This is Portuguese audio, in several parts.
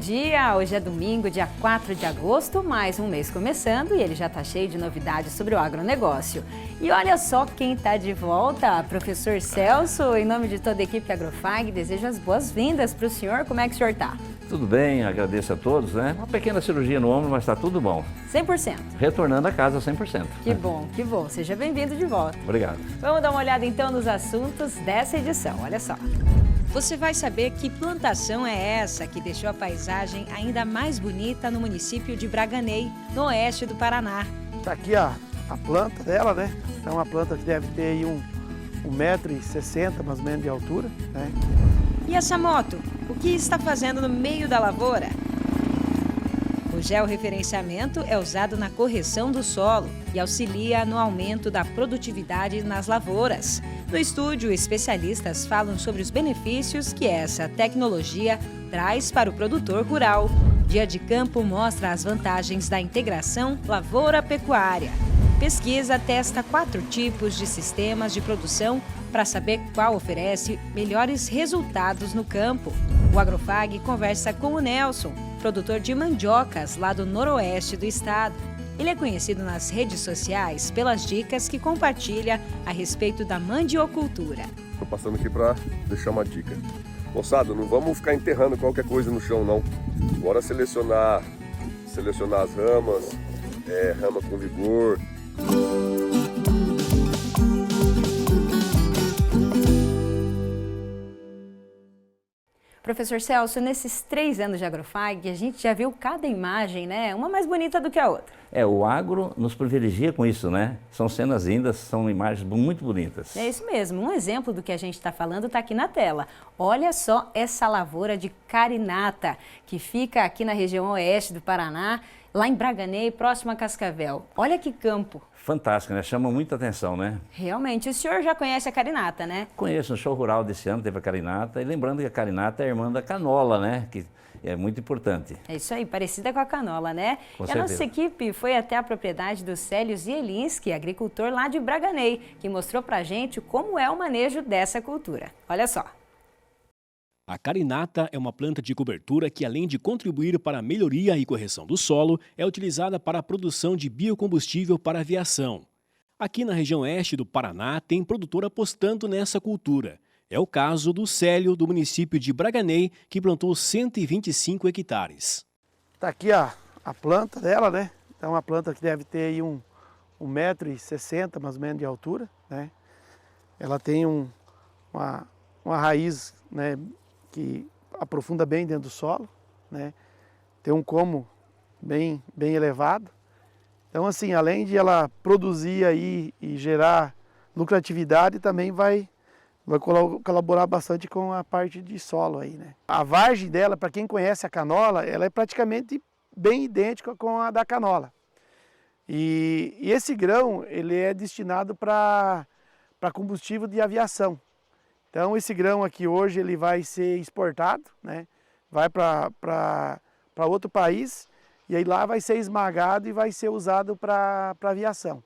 dia! Hoje é domingo, dia 4 de agosto, mais um mês começando e ele já está cheio de novidades sobre o agronegócio. E olha só quem está de volta, professor Celso, em nome de toda a equipe Agrofag, desejo as boas-vindas para o senhor. Como é que o senhor está? Tudo bem, agradeço a todos, né? Uma pequena cirurgia no ombro, mas está tudo bom. 100%. Retornando a casa 100%. Que bom, que bom. Seja bem-vindo de volta. Obrigado. Vamos dar uma olhada então nos assuntos dessa edição, olha só. Você vai saber que plantação é essa que deixou a paisagem ainda mais bonita no município de Braganey, no oeste do Paraná. Está aqui a planta dela, né? É uma planta que deve ter aí 1,60 m mais ou menos de altura, né? E essa moto? O que está fazendo no meio da lavoura? O georreferenciamento é usado na correção do solo e auxilia no aumento da produtividade nas lavouras. No estúdio, especialistas falam sobre os benefícios que essa tecnologia traz para o produtor rural. Dia de Campo mostra as vantagens da integração lavoura-pecuária. Pesquisa testa 4 tipos de sistemas de produção para saber qual oferece melhores resultados no campo. O Agrofag conversa com o Nelson, produtor de mandiocas lá do noroeste do estado. Ele é conhecido nas redes sociais pelas dicas que compartilha a respeito da mandiocultura. Estou passando aqui para deixar uma dica. Moçada, não vamos ficar enterrando qualquer coisa no chão, não. Bora selecionar as ramas, rama com vigor. Professor Celso, nesses 3 anos de Agrofag, a gente já viu cada imagem, né? Uma mais bonita do que a outra. O agro nos privilegia com isso, né? São cenas lindas, são imagens muito bonitas. É isso mesmo. Um exemplo do que a gente está falando está aqui na tela. Olha só essa lavoura de carinata, que fica aqui na região oeste do Paraná, lá em Braganey, próximo a Cascavel. Olha que campo. Fantástico, né? Chama muita atenção, né? Realmente. O senhor já conhece a carinata, né? Conheço, no show rural desse ano teve a carinata. E lembrando que a carinata é a irmã da canola, né? Que é muito importante. É isso aí, parecida com a canola, né? Com e certeza. A nossa equipe foi até a propriedade do Célio Zielinski, agricultor lá de Braganey, que mostrou pra gente como é o manejo dessa cultura. Olha só. A carinata é uma planta de cobertura que, além de contribuir para a melhoria e correção do solo, é utilizada para a produção de biocombustível para aviação. Aqui na região oeste do Paraná, tem produtor apostando nessa cultura. É o caso do Célio, do município de Braganey, que plantou 125 hectares. Está aqui a planta dela, né? É uma planta que deve ter aí 1,60 m mais ou menos de altura, né? Ela tem uma raiz, né, que aprofunda bem dentro do solo, né? Tem um como bem elevado. Então, assim, além de ela produzir aí e gerar lucratividade, também vai colaborar bastante com a parte de solo aí, né? A vargem dela, para quem conhece a canola, ela é praticamente bem idêntica com a da canola. E esse grão, ele é destinado para combustível de aviação. Então, esse grão aqui hoje ele vai ser exportado, né? Vai para outro país e aí lá vai ser esmagado e vai ser usado para aviação.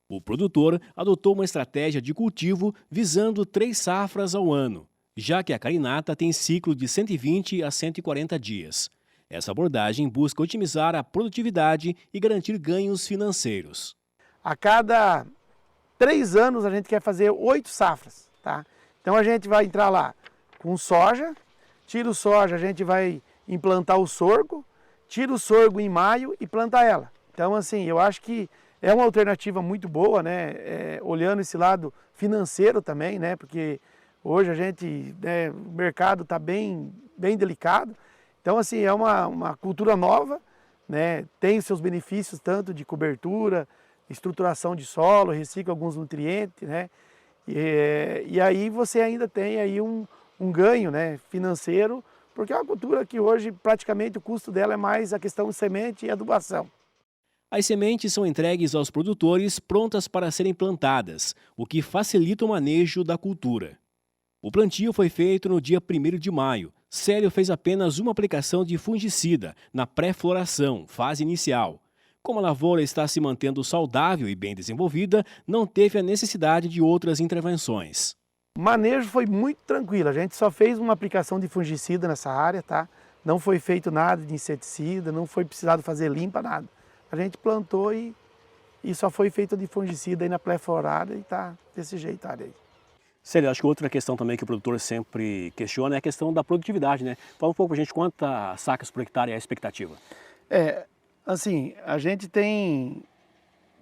O produtor adotou uma estratégia de cultivo visando 3 safras ao ano, já que a carinata tem ciclo de 120 a 140 dias. Essa abordagem busca otimizar a produtividade e garantir ganhos financeiros. A cada 3 anos a gente quer fazer 8 safras, tá? Então a gente vai entrar lá com soja, tira o soja, a gente vai implantar o sorgo, tira o sorgo em maio e planta ela. Então, assim, eu acho que é uma alternativa muito boa, né? Olhando esse lado financeiro também, né? Porque hoje a gente, né, o mercado está bem delicado. Então, assim, é uma cultura nova, né? Tem seus benefícios tanto de cobertura, estruturação de solo, recicla alguns nutrientes, né? E aí você ainda tem aí um ganho, né, financeiro, porque é uma cultura que hoje praticamente o custo dela é mais a questão de semente e adubação. As sementes são entregues aos produtores prontas para serem plantadas, o que facilita o manejo da cultura. O plantio foi feito no dia 1º de maio. Célio fez apenas uma aplicação de fungicida na pré-floração, fase inicial. Como a lavoura está se mantendo saudável e bem desenvolvida, não teve a necessidade de outras intervenções. O manejo foi muito tranquilo, a gente só fez uma aplicação de fungicida nessa área, tá? não foi feito nada de inseticida, não foi precisado fazer limpa, nada. A gente plantou e só foi feito de fungicida aí na pré-florada e está desse jeito a área aí. Célio, acho que outra questão também que o produtor sempre questiona é a questão da produtividade, né? Fala um pouco pra gente quantas sacas por hectare é a expectativa. Assim, a gente tem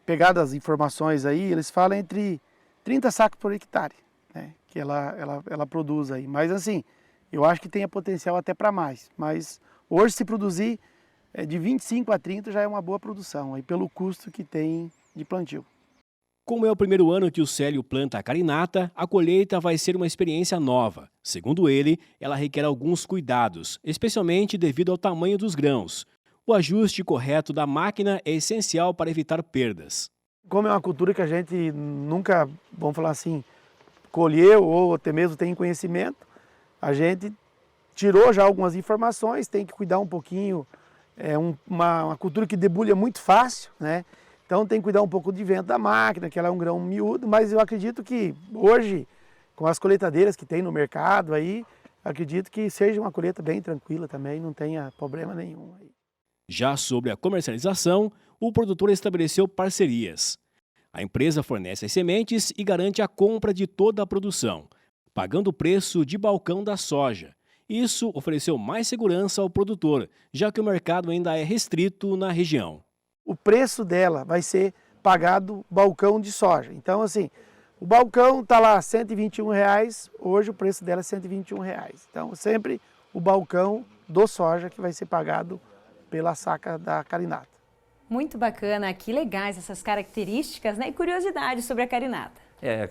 pegado as informações aí, eles falam entre 30 sacos por hectare, né? Que ela produz aí. Mas assim, eu acho que tem potencial até para mais. Mas hoje se produzir de 25 a 30 já é uma boa produção, aí pelo custo que tem de plantio. Como é o primeiro ano que o Célio planta a carinata, a colheita vai ser uma experiência nova. Segundo ele, ela requer alguns cuidados, especialmente devido ao tamanho dos grãos. O ajuste correto da máquina é essencial para evitar perdas. Como é uma cultura que a gente nunca, vamos falar assim, colheu ou até mesmo tem conhecimento, a gente tirou já algumas informações, tem que cuidar um pouquinho, uma cultura que debulha muito fácil, né? Então tem que cuidar um pouco de vento da máquina, que ela é um grão miúdo, mas eu acredito que hoje, com as colheitadeiras que tem no mercado aí, acredito que seja uma colheita bem tranquila também, não tenha problema nenhum aí. Já sobre a comercialização, o produtor estabeleceu parcerias. A empresa fornece as sementes e garante a compra de toda a produção, pagando o preço de balcão da soja. Isso ofereceu mais segurança ao produtor, já que o mercado ainda é restrito na região. O preço dela vai ser pagado balcão de soja. Então, assim, o balcão está lá R$ 121, hoje o preço dela é R$ 121. Então, sempre o balcão do soja que vai ser pagado pela saca da carinata. Muito bacana, que legais essas características, né? E curiosidades sobre a carinata.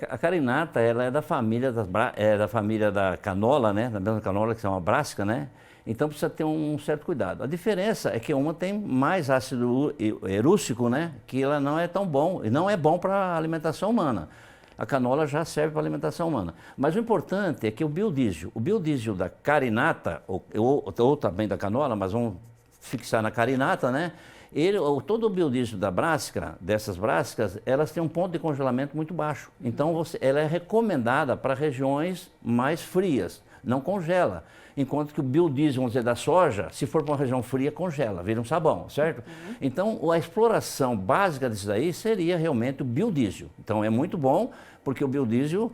A carinata, ela é da família da canola, né? Da mesma canola que é uma brássica, né? Então precisa ter um certo cuidado. A diferença é que uma tem mais ácido erústico, né? Que ela não é tão bom, e não é bom para a alimentação humana. A canola já serve para a alimentação humana. Mas o importante é que o biodiesel da carinata, ou também da canola, mas vamos fixar na carinata, né? Todo o biodiesel da brássica, dessas brássicas, elas têm um ponto de congelamento muito baixo. Então ela é recomendada para regiões mais frias, não congela. Enquanto que o biodiesel, vamos dizer, da soja, se for para uma região fria, congela, vira um sabão, certo? Então, a exploração básica disso daí seria realmente o biodiesel. Então, é muito bom, porque o biodiesel,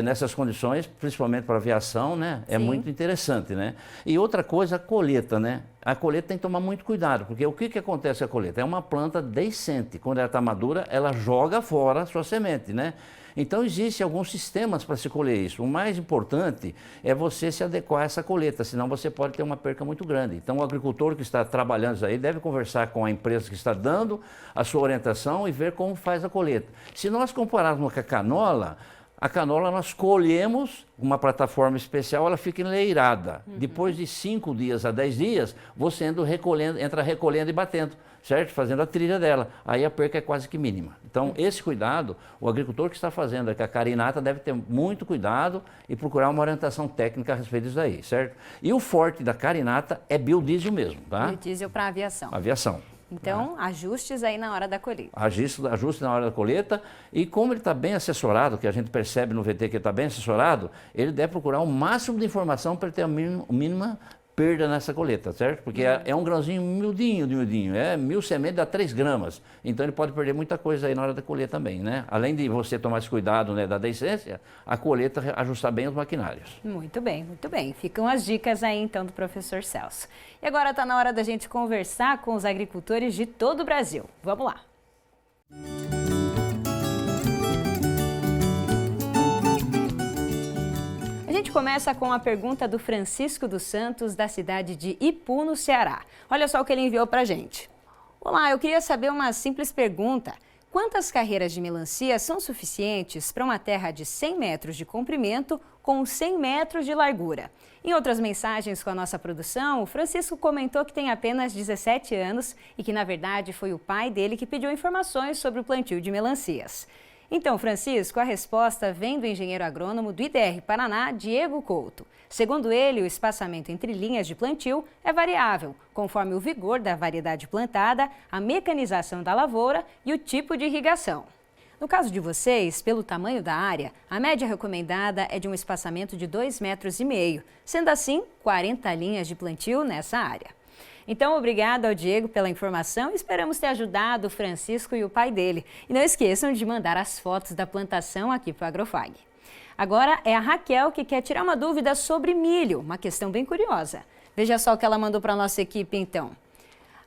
nessas condições, principalmente para aviação, né, é muito interessante, né? E outra coisa, a colheita, né? A colheita tem que tomar muito cuidado, porque o que acontece com a colheita? É uma planta deiscente. Quando ela está madura, ela joga fora a sua semente, né? Então, existem alguns sistemas para se colher isso. O mais importante é você se adequar a essa colheita, senão você pode ter uma perca muito grande. Então, o agricultor que está trabalhando isso aí deve conversar com a empresa que está dando a sua orientação e ver como faz a colheita. Se nós compararmos com a canola nós colhemos uma plataforma especial, ela fica enleirada. Depois de 5 dias a 10 dias, você entra recolhendo e batendo, certo? Fazendo a trilha dela. Aí a perca é quase que mínima. Então, esse cuidado, o agricultor que está fazendo aqui a carinata deve ter muito cuidado e procurar uma orientação técnica a respeito disso aí, certo? E o forte da carinata é biodiesel mesmo, tá? Biodiesel para aviação. Aviação. Então, ajustes aí na hora da colheita. Ajuste na hora da colheita, e como ele está bem assessorado, que a gente percebe no VT que ele está bem assessorado, ele deve procurar o máximo de informação para ele ter a mínima perda nessa colheita, certo? Porque é um grãozinho miudinho, é 1000 sementes dá 3 gramas, então ele pode perder muita coisa aí na hora da colheita também, né? Além de você tomar esse cuidado, né, da deiscência, a colheita ajustar bem os maquinários. Muito bem, muito bem. Ficam as dicas aí então do professor Celso. E agora está na hora da gente conversar com os agricultores de todo o Brasil. Vamos lá! A gente começa com a pergunta do Francisco dos Santos, da cidade de Ipu, no Ceará. Olha só o que ele enviou para a gente. Olá, eu queria saber uma simples pergunta. Quantas carreiras de melancia são suficientes para uma terra de 100 metros de comprimento com 100 metros de largura? Em outras mensagens com a nossa produção, o Francisco comentou que tem apenas 17 anos e que, na verdade, foi o pai dele que pediu informações sobre o plantio de melancias. Então, Francisco, a resposta vem do engenheiro agrônomo do IDR Paraná, Diego Couto. Segundo ele, o espaçamento entre linhas de plantio é variável, conforme o vigor da variedade plantada, a mecanização da lavoura e o tipo de irrigação. No caso de vocês, pelo tamanho da área, a média recomendada é de um espaçamento de 2,5 metros, sendo assim 40 linhas de plantio nessa área. Então, obrigada ao Diego pela informação e esperamos ter ajudado o Francisco e o pai dele. E não esqueçam de mandar as fotos da plantação aqui para o Agrofag. Agora é a Raquel que quer tirar uma dúvida sobre milho, uma questão bem curiosa. Veja só o que ela mandou para a nossa equipe então.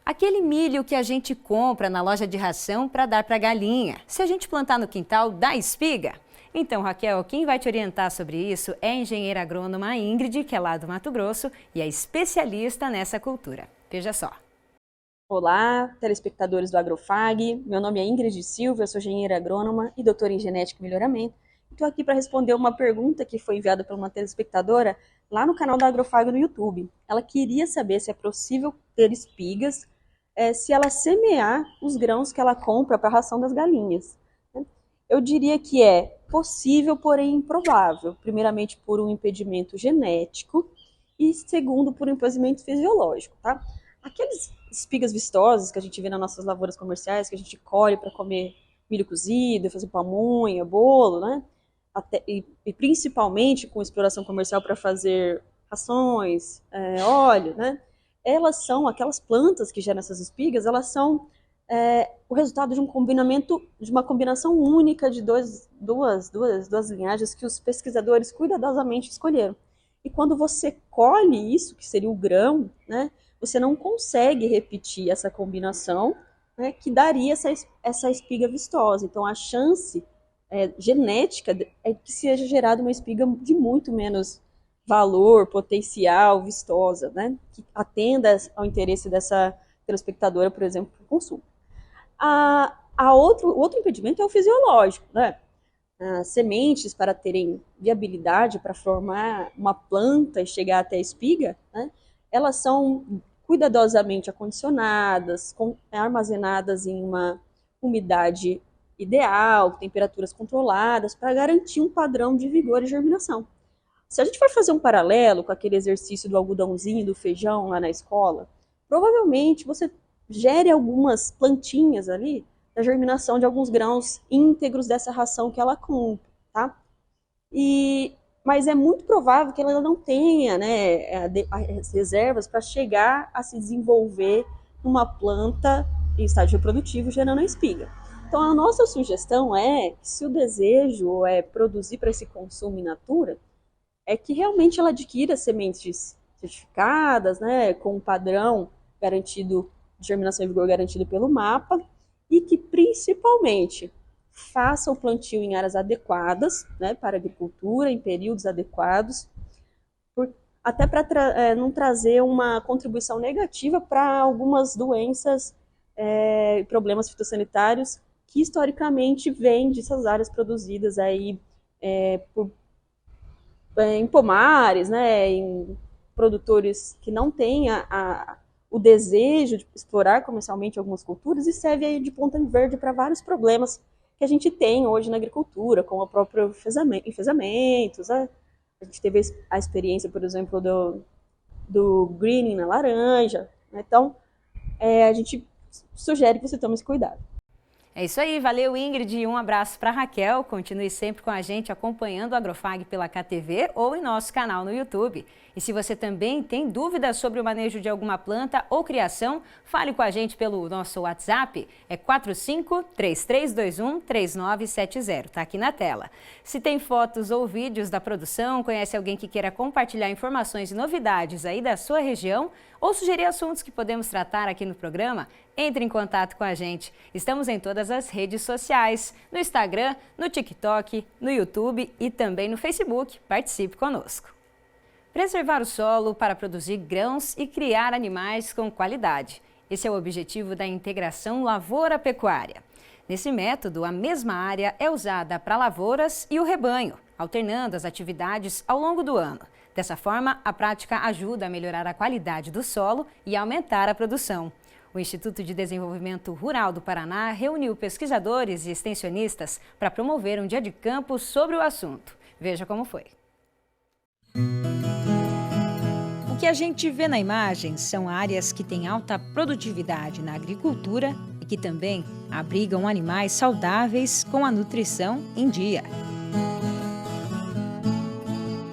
Aquele milho que a gente compra na loja de ração para dar para a galinha, se a gente plantar no quintal, dá espiga? Então, Raquel, quem vai te orientar sobre isso é a engenheira agrônoma Ingrid, que é lá do Mato Grosso e é especialista nessa cultura. Veja só. Olá, telespectadores do Agrofag. Meu nome é Ingrid Silva, eu sou engenheira agrônoma e doutora em genética e melhoramento. Estou aqui para responder uma pergunta que foi enviada por uma telespectadora lá no canal da Agrofag no YouTube. Ela queria saber se é possível ter espigas se ela semear os grãos que ela compra para a ração das galinhas. Eu diria que é possível, porém improvável. Primeiramente por um impedimento genético e segundo por um impedimento fisiológico, tá? Aquelas espigas vistosas que a gente vê nas nossas lavouras comerciais, que a gente colhe para comer milho cozido, fazer pamonha, bolo, né? E principalmente com exploração comercial para fazer rações, óleo, né? Elas são, aquelas plantas que geram essas espigas, elas são o resultado de uma combinação única de duas linhagens que os pesquisadores cuidadosamente escolheram. E quando você colhe isso, que seria o grão, né, você não consegue repetir essa combinação, né, que daria essa espiga vistosa. Então a chance genética é que seja gerada uma espiga de muito menos valor, potencial, vistosa, né, que atenda ao interesse dessa telespectadora, por exemplo, para o consumo. Outro impedimento é o fisiológico, né? Sementes, para terem viabilidade para formar uma planta e chegar até a espiga, né, elas são cuidadosamente acondicionadas, armazenadas em uma umidade ideal, temperaturas controladas, para garantir um padrão de vigor e germinação. Se a gente for fazer um paralelo com aquele exercício do algodãozinho, do feijão lá na escola, provavelmente você gere algumas plantinhas ali da germinação de alguns grãos íntegros dessa ração que ela compra, tá? Mas é muito provável que ela não tenha, né, as reservas para chegar a se desenvolver numa planta em estágio reprodutivo gerando a espiga. Então a nossa sugestão é que, se o desejo é produzir para esse consumo in natura, é que realmente ela adquira sementes certificadas, né, com um padrão garantido, de germinação e vigor garantido pelo MAPA, e que principalmente faça o plantio em áreas adequadas, né, para agricultura, em períodos adequados, até para não trazer uma contribuição negativa para algumas doenças e problemas fitossanitários que historicamente vêm dessas áreas produzidas aí em pomares, né, em produtores que não têm o desejo de explorar comercialmente algumas culturas, e serve aí de ponta verde para vários problemas que a gente tem hoje na agricultura, como o próprio enfesamentos. A gente teve a experiência, por exemplo, do greening na laranja, né? Então, a gente sugere que você tome esse cuidado. É isso aí, valeu Ingrid e um abraço para Raquel. Continue sempre com a gente acompanhando o Agrofag pela KTV ou em nosso canal no YouTube. E se você também tem dúvidas sobre o manejo de alguma planta ou criação, fale com a gente pelo nosso WhatsApp, é 45-3321-3970, tá aqui na tela. Se tem fotos ou vídeos da produção, conhece alguém que queira compartilhar informações e novidades aí da sua região ou sugerir assuntos que podemos tratar aqui no programa, entre em contato com a gente. Estamos em todas as redes sociais, no Instagram, no TikTok, no YouTube e também no Facebook. Participe conosco. Preservar o solo para produzir grãos e criar animais com qualidade. Esse é o objetivo da integração lavoura-pecuária. Nesse método, a mesma área é usada para lavouras e o rebanho, alternando as atividades ao longo do ano. Dessa forma, a prática ajuda a melhorar a qualidade do solo e aumentar a produção. O Instituto de Desenvolvimento Rural do Paraná reuniu pesquisadores e extensionistas para promover um dia de campo sobre o assunto. Veja como foi. O que a gente vê na imagem são áreas que têm alta produtividade na agricultura e que também abrigam animais saudáveis com a nutrição em dia.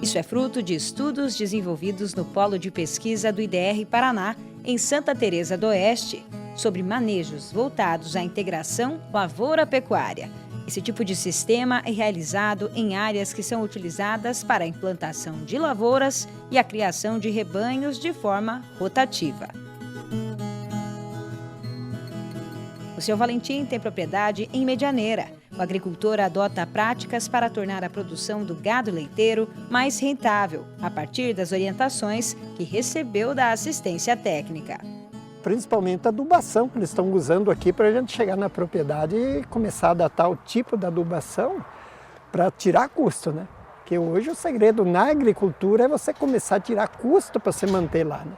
Isso é fruto de estudos desenvolvidos no Polo de Pesquisa do IDR Paraná, em Santa Teresa do Oeste, sobre manejos voltados à integração lavoura-pecuária. Esse tipo de sistema é realizado em áreas que são utilizadas para a implantação de lavouras e a criação de rebanhos de forma rotativa. O seu Valentim tem propriedade em Medianeira. O agricultor adota práticas para tornar a produção do gado leiteiro mais rentável, a partir das orientações que recebeu da assistência técnica. Principalmente a adubação que eles estão usando aqui para a gente chegar na propriedade e começar a adaptar o tipo da adubação para tirar custo, né? Porque hoje o segredo na agricultura é você começar a tirar custo para se manter lá, né?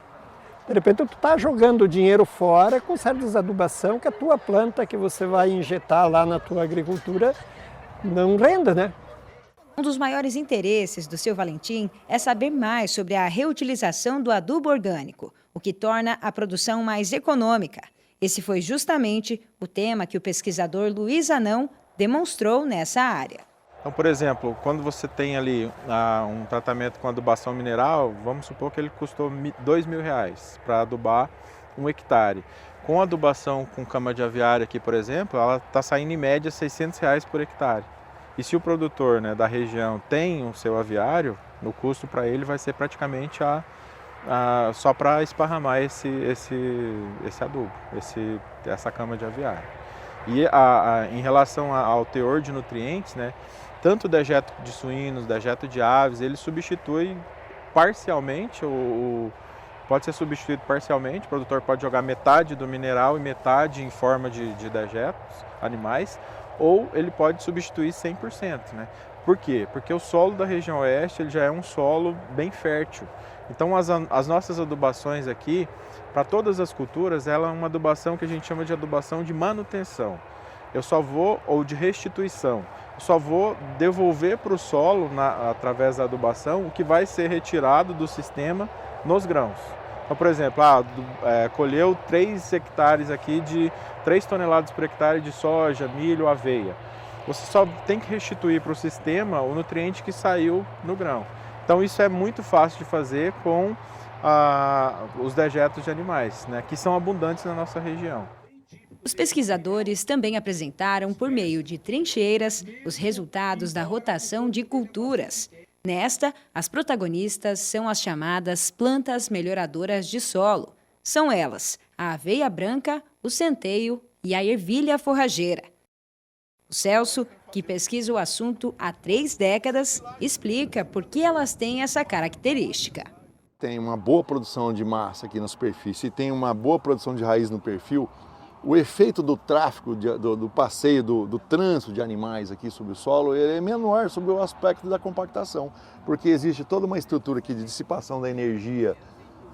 De repente tu está jogando dinheiro fora com certas adubação que a tua planta que você vai injetar lá na tua agricultura não renda, né? Um dos maiores interesses do seu Valentim é saber mais sobre a reutilização do adubo orgânico, o que torna a produção mais econômica. Esse foi justamente o tema que o pesquisador Luiz Anão demonstrou nessa área. Então, por exemplo, quando você tem ali um tratamento com adubação mineral, vamos supor que ele custou R$2.000 para adubar 1 hectare. Com adubação com cama de aviária aqui, por exemplo, ela está saindo em média R$600 por hectare. E se o produtor, né, da região tem o seu aviário, o custo para ele vai ser praticamente só para esparramar esse adubo, essa cama de aviário. E em relação ao teor de nutrientes, né, tanto o dejeto de suínos, dejeto de aves, ele substitui parcialmente, pode ser substituído parcialmente, o produtor pode jogar metade do mineral e metade em forma de dejetos animais, ou ele pode substituir 100%, né? Por quê? Porque o solo da região oeste ele já é um solo bem fértil. Então as nossas adubações aqui, para todas as culturas, ela é uma adubação que a gente chama de adubação de manutenção. Ou de restituição. Eu só vou devolver para o solo, através da adubação, o que vai ser retirado do sistema nos grãos. Então, por exemplo, colheu 3 hectares aqui de 3 toneladas por hectare de soja, milho, aveia. Você só tem que restituir para o sistema o nutriente que saiu no grão. Então isso é muito fácil de fazer com os dejetos de animais, né, que são abundantes na nossa região. Os pesquisadores também apresentaram, por meio de trincheiras, os resultados da rotação de culturas. Nesta, as protagonistas são as chamadas plantas melhoradoras de solo. São elas a aveia branca, o centeio e a ervilha forrageira. O Celso, que pesquisa o assunto há 3 décadas, explica por que elas têm essa característica. Tem uma boa produção de massa aqui na superfície e tem uma boa produção de raiz no perfil. O efeito do tráfego, do passeio, do trânsito de animais aqui sobre o solo, ele é menor sobre o aspecto da compactação, porque existe toda uma estrutura aqui de dissipação da energia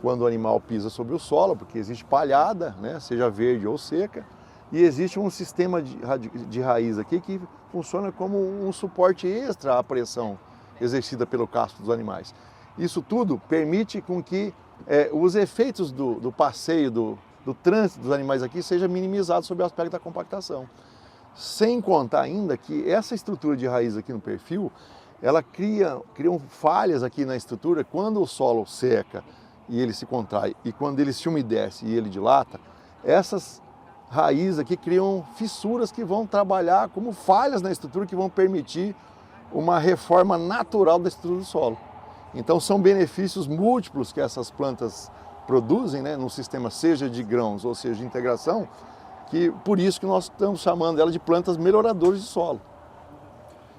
quando o animal pisa sobre o solo, porque existe palhada, né, seja verde ou seca, e existe um sistema de raiz aqui que funciona como um suporte extra à pressão exercida pelo casco dos animais. Isso tudo permite com que os efeitos do passeio, do trânsito dos animais aqui seja minimizado sob o aspecto da compactação. Sem contar ainda que essa estrutura de raiz aqui no perfil, ela criam falhas aqui na estrutura quando o solo seca e ele se contrai e quando ele se umedece e ele dilata, essas raízes aqui criam fissuras que vão trabalhar como falhas na estrutura que vão permitir uma reforma natural da estrutura do solo. Então são benefícios múltiplos que essas plantas produzem, né, no sistema seja de grãos ou seja de integração, que por isso que nós estamos chamando ela de plantas melhoradoras de solo.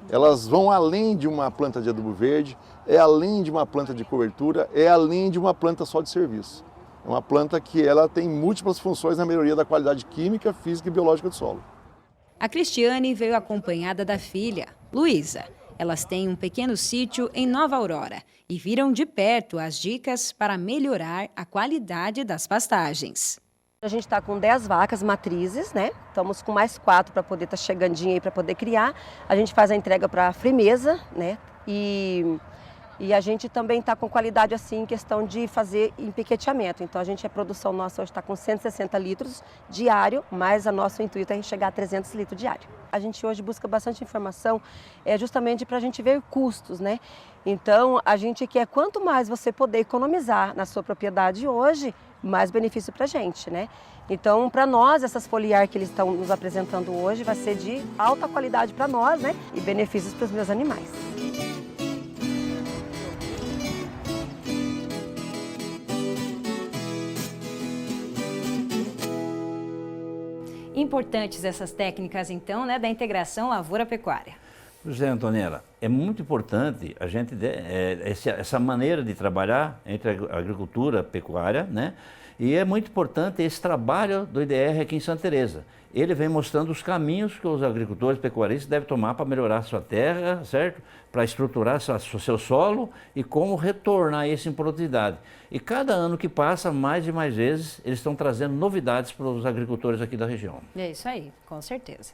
Elas vão além de uma planta de adubo verde, é além de uma planta de cobertura, é além de uma planta só de serviço. É uma planta que ela tem múltiplas funções na melhoria da qualidade química, física e biológica do solo. A Cristiane veio acompanhada da filha, Luísa. Elas têm um pequeno sítio em Nova Aurora e viram de perto as dicas para melhorar a qualidade das pastagens. A gente está com 10 vacas matrizes, né? Estamos com mais 4 para poder estar chegandinho aí para poder criar. A gente faz a entrega para a Frimeza, né? E E a gente também está com qualidade assim em questão de fazer empiqueteamento. Então a produção nossa hoje está com 160 litros diário, mas o nosso intuito é chegar a 300 litros diário. A gente hoje busca bastante informação justamente para a gente ver custos, né? Então a gente quer quanto mais você poder economizar na sua propriedade hoje, mais benefício para a gente, né? Então, para nós, essas foliar que eles estão nos apresentando hoje vai ser de alta qualidade para nós, né? E benefícios para os meus animais. Importantes essas técnicas, então, né, da integração lavoura-pecuária. José Antonella, é muito importante a gente essa maneira de trabalhar entre a agricultura e a pecuária, né? E é muito importante esse trabalho do IDR aqui em Santa Teresa. Ele vem mostrando os caminhos que os agricultores pecuaristas devem tomar para melhorar a sua terra, certo? Para estruturar seu solo e como retornar isso em produtividade. E cada ano que passa, mais e mais vezes, eles estão trazendo novidades para os agricultores aqui da região. É isso aí, com certeza.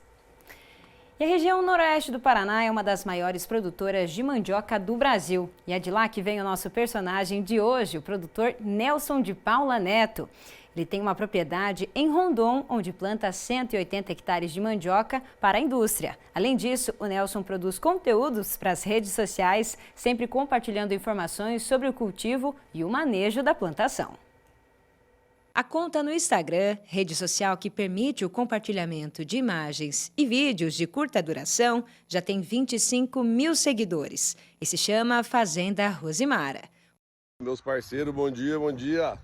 E a região noroeste do Paraná é uma das maiores produtoras de mandioca do Brasil. E é de lá que vem o nosso personagem de hoje, o produtor Nelson de Paula Neto. Ele tem uma propriedade em Rondon, onde planta 180 hectares de mandioca para a indústria. Além disso, o Nelson produz conteúdos para as redes sociais, sempre compartilhando informações sobre o cultivo e o manejo da plantação. A conta no Instagram, rede social que permite o compartilhamento de imagens e vídeos de curta duração, já tem 25 mil seguidores e se chama Fazenda Rosimara. Meus parceiros, bom dia, bom dia.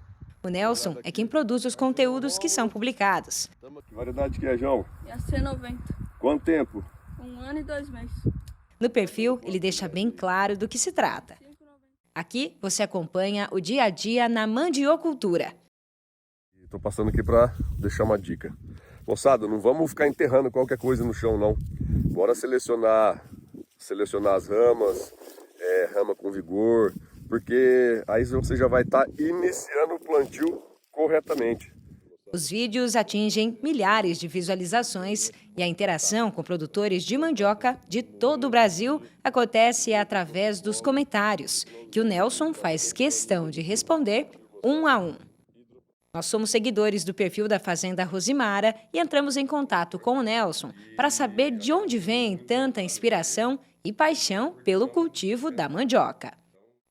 O Nelson é quem produz os conteúdos que são publicados. Que variedade que é, João? É C90. Quanto tempo? 1 ano e 2 meses. No perfil, ele deixa bem claro do que se trata. Aqui, você acompanha o dia a dia na mandiocultura. Estou passando aqui para deixar uma dica. Moçada, não vamos ficar enterrando qualquer coisa no chão, não. Bora selecionar as ramas, rama com vigor, porque aí você já vai estar iniciando o plantio corretamente. Os vídeos atingem milhares de visualizações e a interação com produtores de mandioca de todo o Brasil acontece através dos comentários, que o Nelson faz questão de responder um a um. Nós somos seguidores do perfil da Fazenda Rosimara e entramos em contato com o Nelson para saber de onde vem tanta inspiração e paixão pelo cultivo da mandioca.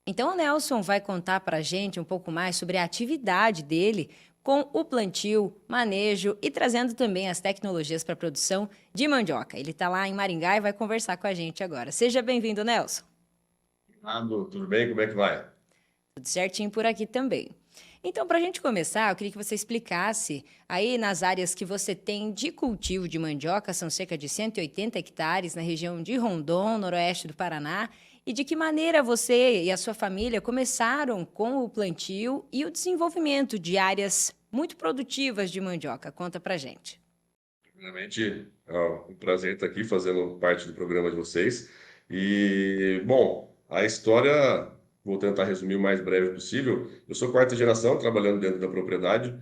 Então o Nelson vai contar para a gente um pouco mais sobre a atividade dele com o plantio, manejo e trazendo também as tecnologias para a produção de mandioca. Ele está lá em Maringá e vai conversar com a gente agora. Seja bem-vindo, Nelson. Tudo bem? Como é que vai? Tudo certinho por aqui também. Então, para a gente começar, eu queria que você explicasse aí nas áreas que você tem de cultivo de mandioca, são cerca de 180 hectares na região de Rondon, noroeste do Paraná, e de que maneira você e a sua família começaram com o plantio e o desenvolvimento de áreas muito produtivas de mandioca. Conta pra gente. Primeiramente, é um prazer estar aqui fazendo parte do programa de vocês. E, bom, a história, vou tentar resumir o mais breve possível. Eu sou quarta geração trabalhando dentro da propriedade.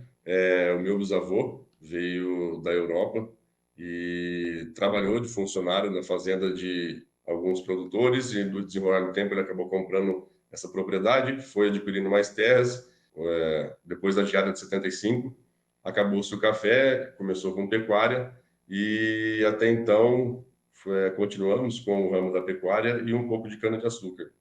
O meu bisavô veio da Europa e trabalhou de funcionário na fazenda de alguns produtores e no desenrolar do tempo ele acabou comprando essa propriedade, foi adquirindo mais terras. Depois da geada de 75, acabou-se o café, começou com pecuária e até então continuamos com o ramo da pecuária e um pouco de cana-de-açúcar.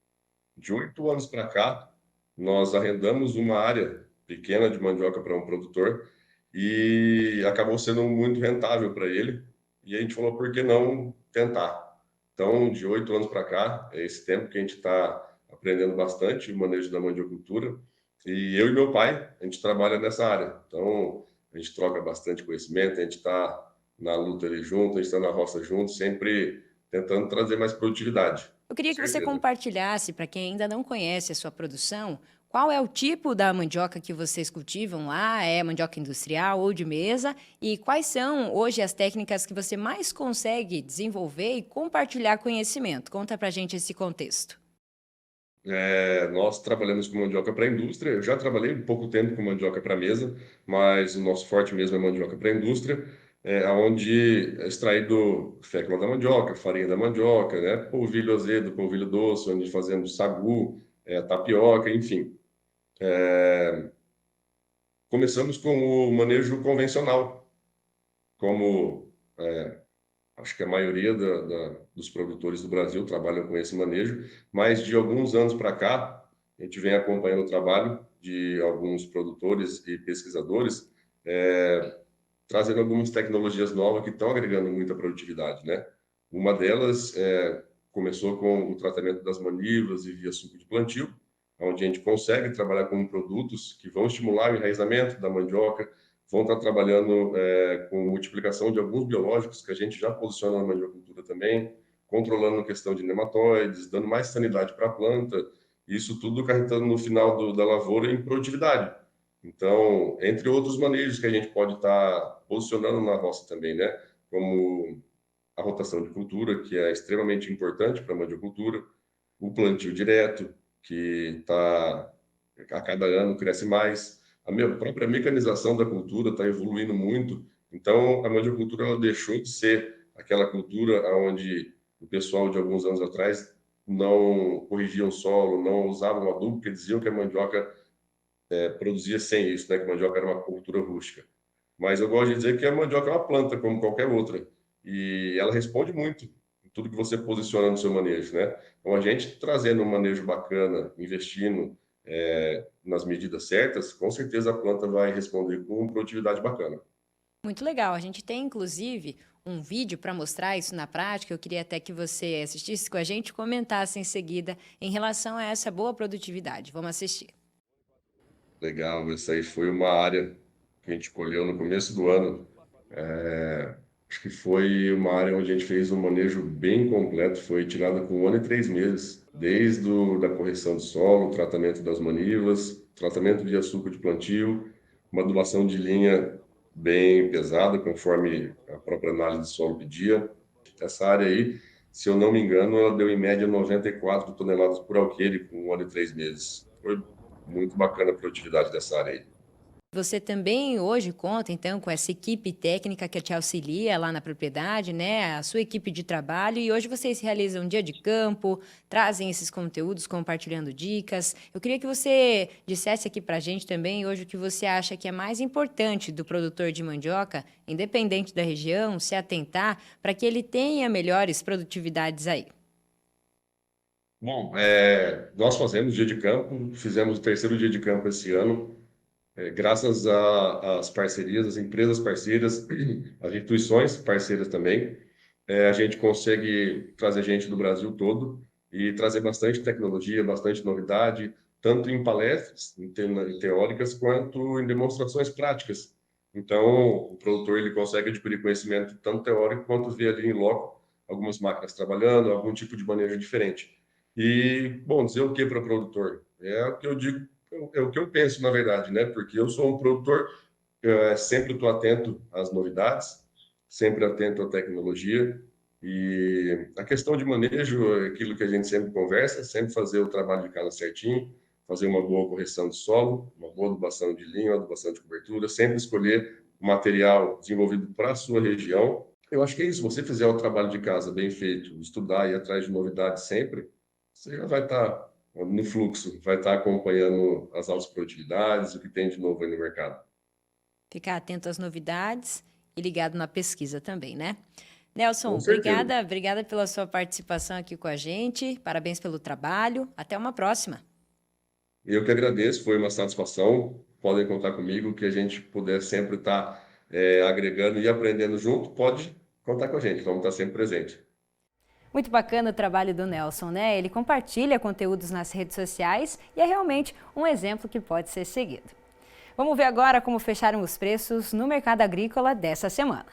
De 8 anos para cá, nós arrendamos uma área pequena de mandioca para um produtor e acabou sendo muito rentável para ele. E a gente falou, por que não tentar? Então, de 8 anos para cá, é esse tempo que a gente está aprendendo bastante o manejo da mandiocultura. E eu e meu pai, a gente trabalha nessa área. Então, a gente troca bastante conhecimento, a gente está na luta ali junto, a gente está na roça junto, sempre tentando trazer mais produtividade. Eu queria que você compartilhasse, para quem ainda não conhece a sua produção, qual é o tipo da mandioca que vocês cultivam lá? É mandioca industrial ou de mesa? E quais são hoje as técnicas que você mais consegue desenvolver e compartilhar conhecimento? Conta pra gente esse contexto. Nós trabalhamos com mandioca para a indústria. Eu já trabalhei um pouco tempo com mandioca para mesa, mas o nosso forte mesmo é mandioca para a indústria. onde é extraído fécula da mandioca, farinha da mandioca, né? Polvilho azedo, polvilho doce, onde fazemos sagu, tapioca, enfim. Começamos com o manejo convencional, como acho que a maioria dos produtores do Brasil trabalham com esse manejo, mas de alguns anos para cá, a gente vem acompanhando o trabalho de alguns produtores e pesquisadores, trazendo algumas tecnologias novas que estão agregando muita produtividade, né? Uma delas começou com o tratamento das manivas e via suco de plantio, onde a gente consegue trabalhar com produtos que vão estimular o enraizamento da mandioca, vão estar trabalhando com multiplicação de alguns biológicos que a gente já posiciona na mandiocultura também, controlando a questão de nematóides, dando mais sanidade para a planta, isso tudo acarretando no final da lavoura em produtividade. Então, entre outros manejos que a gente pode estar posicionando na roça também, né? Como a rotação de cultura, que é extremamente importante para a mandiocultura, o plantio direto, que a cada ano cresce mais, a minha própria mecanização da cultura está evoluindo muito. Então, a mandiocultura ela deixou de ser aquela cultura onde o pessoal de alguns anos atrás não corrigia o solo, não usava um adubo, porque diziam que a mandioca produzia sem isso, né? Que a mandioca era uma cultura rústica. Mas eu gosto de dizer que a mandioca é uma planta, como qualquer outra, e ela responde muito em tudo que você posiciona no seu manejo, né? Então, a gente trazendo um manejo bacana, investindo nas medidas certas, com certeza a planta vai responder com produtividade bacana. Muito legal. A gente tem, inclusive, um vídeo para mostrar isso na prática. Eu queria até que você assistisse com a gente e comentasse em seguida em relação a essa boa produtividade. Vamos assistir. Legal, essa aí foi uma área que a gente escolheu no começo do ano. Acho que foi uma área onde a gente fez um manejo bem completo, foi tirada com 1 ano e 3 meses, desde da correção do solo, tratamento das manivas, tratamento de açúcar de plantio, uma adubação de linha bem pesada, conforme a própria análise de solo pedia. Essa área aí, se eu não me engano, ela deu em média 94 toneladas por alqueire com 1 ano e 3 meses. Foi muito bacana a produtividade dessa área aí. Você também hoje conta, então, com essa equipe técnica que te auxilia lá na propriedade, né? A sua equipe de trabalho. E hoje vocês realizam um dia de campo, trazem esses conteúdos, compartilhando dicas. Eu queria que você dissesse aqui pra gente também hoje o que você acha que é mais importante do produtor de mandioca, independente da região, se atentar para que ele tenha melhores produtividades aí. Bom, nós fazemos dia de campo, fizemos o 3º dia de campo esse ano. Graças às parcerias, às empresas parceiras, às instituições parceiras também, a gente consegue trazer gente do Brasil todo e trazer bastante tecnologia, bastante novidade, tanto em palestras teóricas quanto em demonstrações práticas. Então, o produtor ele consegue adquirir conhecimento tanto teórico quanto ver ali em loco algumas máquinas trabalhando, algum tipo de manejo diferente. E, bom, dizer o que para o produtor? É o que eu digo. É o que eu penso, na verdade, né? Porque eu sou um produtor, sempre estou atento às novidades, sempre atento à tecnologia. E a questão de manejo é aquilo que a gente sempre conversa, sempre fazer o trabalho de casa certinho, fazer uma boa correção de solo, uma boa adubação de linha, adubação de cobertura, sempre escolher o material desenvolvido para a sua região. Eu acho que é isso, se você fizer o trabalho de casa bem feito, estudar e ir atrás de novidades sempre, você já vai estar no fluxo, vai estar acompanhando as altas produtividades, o que tem de novo aí no mercado. Ficar atento às novidades e ligado na pesquisa também, né? Nelson, Com certeza. obrigada pela sua participação aqui com a gente, parabéns pelo trabalho, até uma próxima. Eu que agradeço, foi uma satisfação, podem contar comigo, que a gente puder sempre estar agregando e aprendendo junto, pode contar com a gente, vamos estar sempre presente. Muito bacana o trabalho do Nelson, né? Ele compartilha conteúdos nas redes sociais e é realmente um exemplo que pode ser seguido. Vamos ver agora como fecharam os preços no mercado agrícola dessa semana.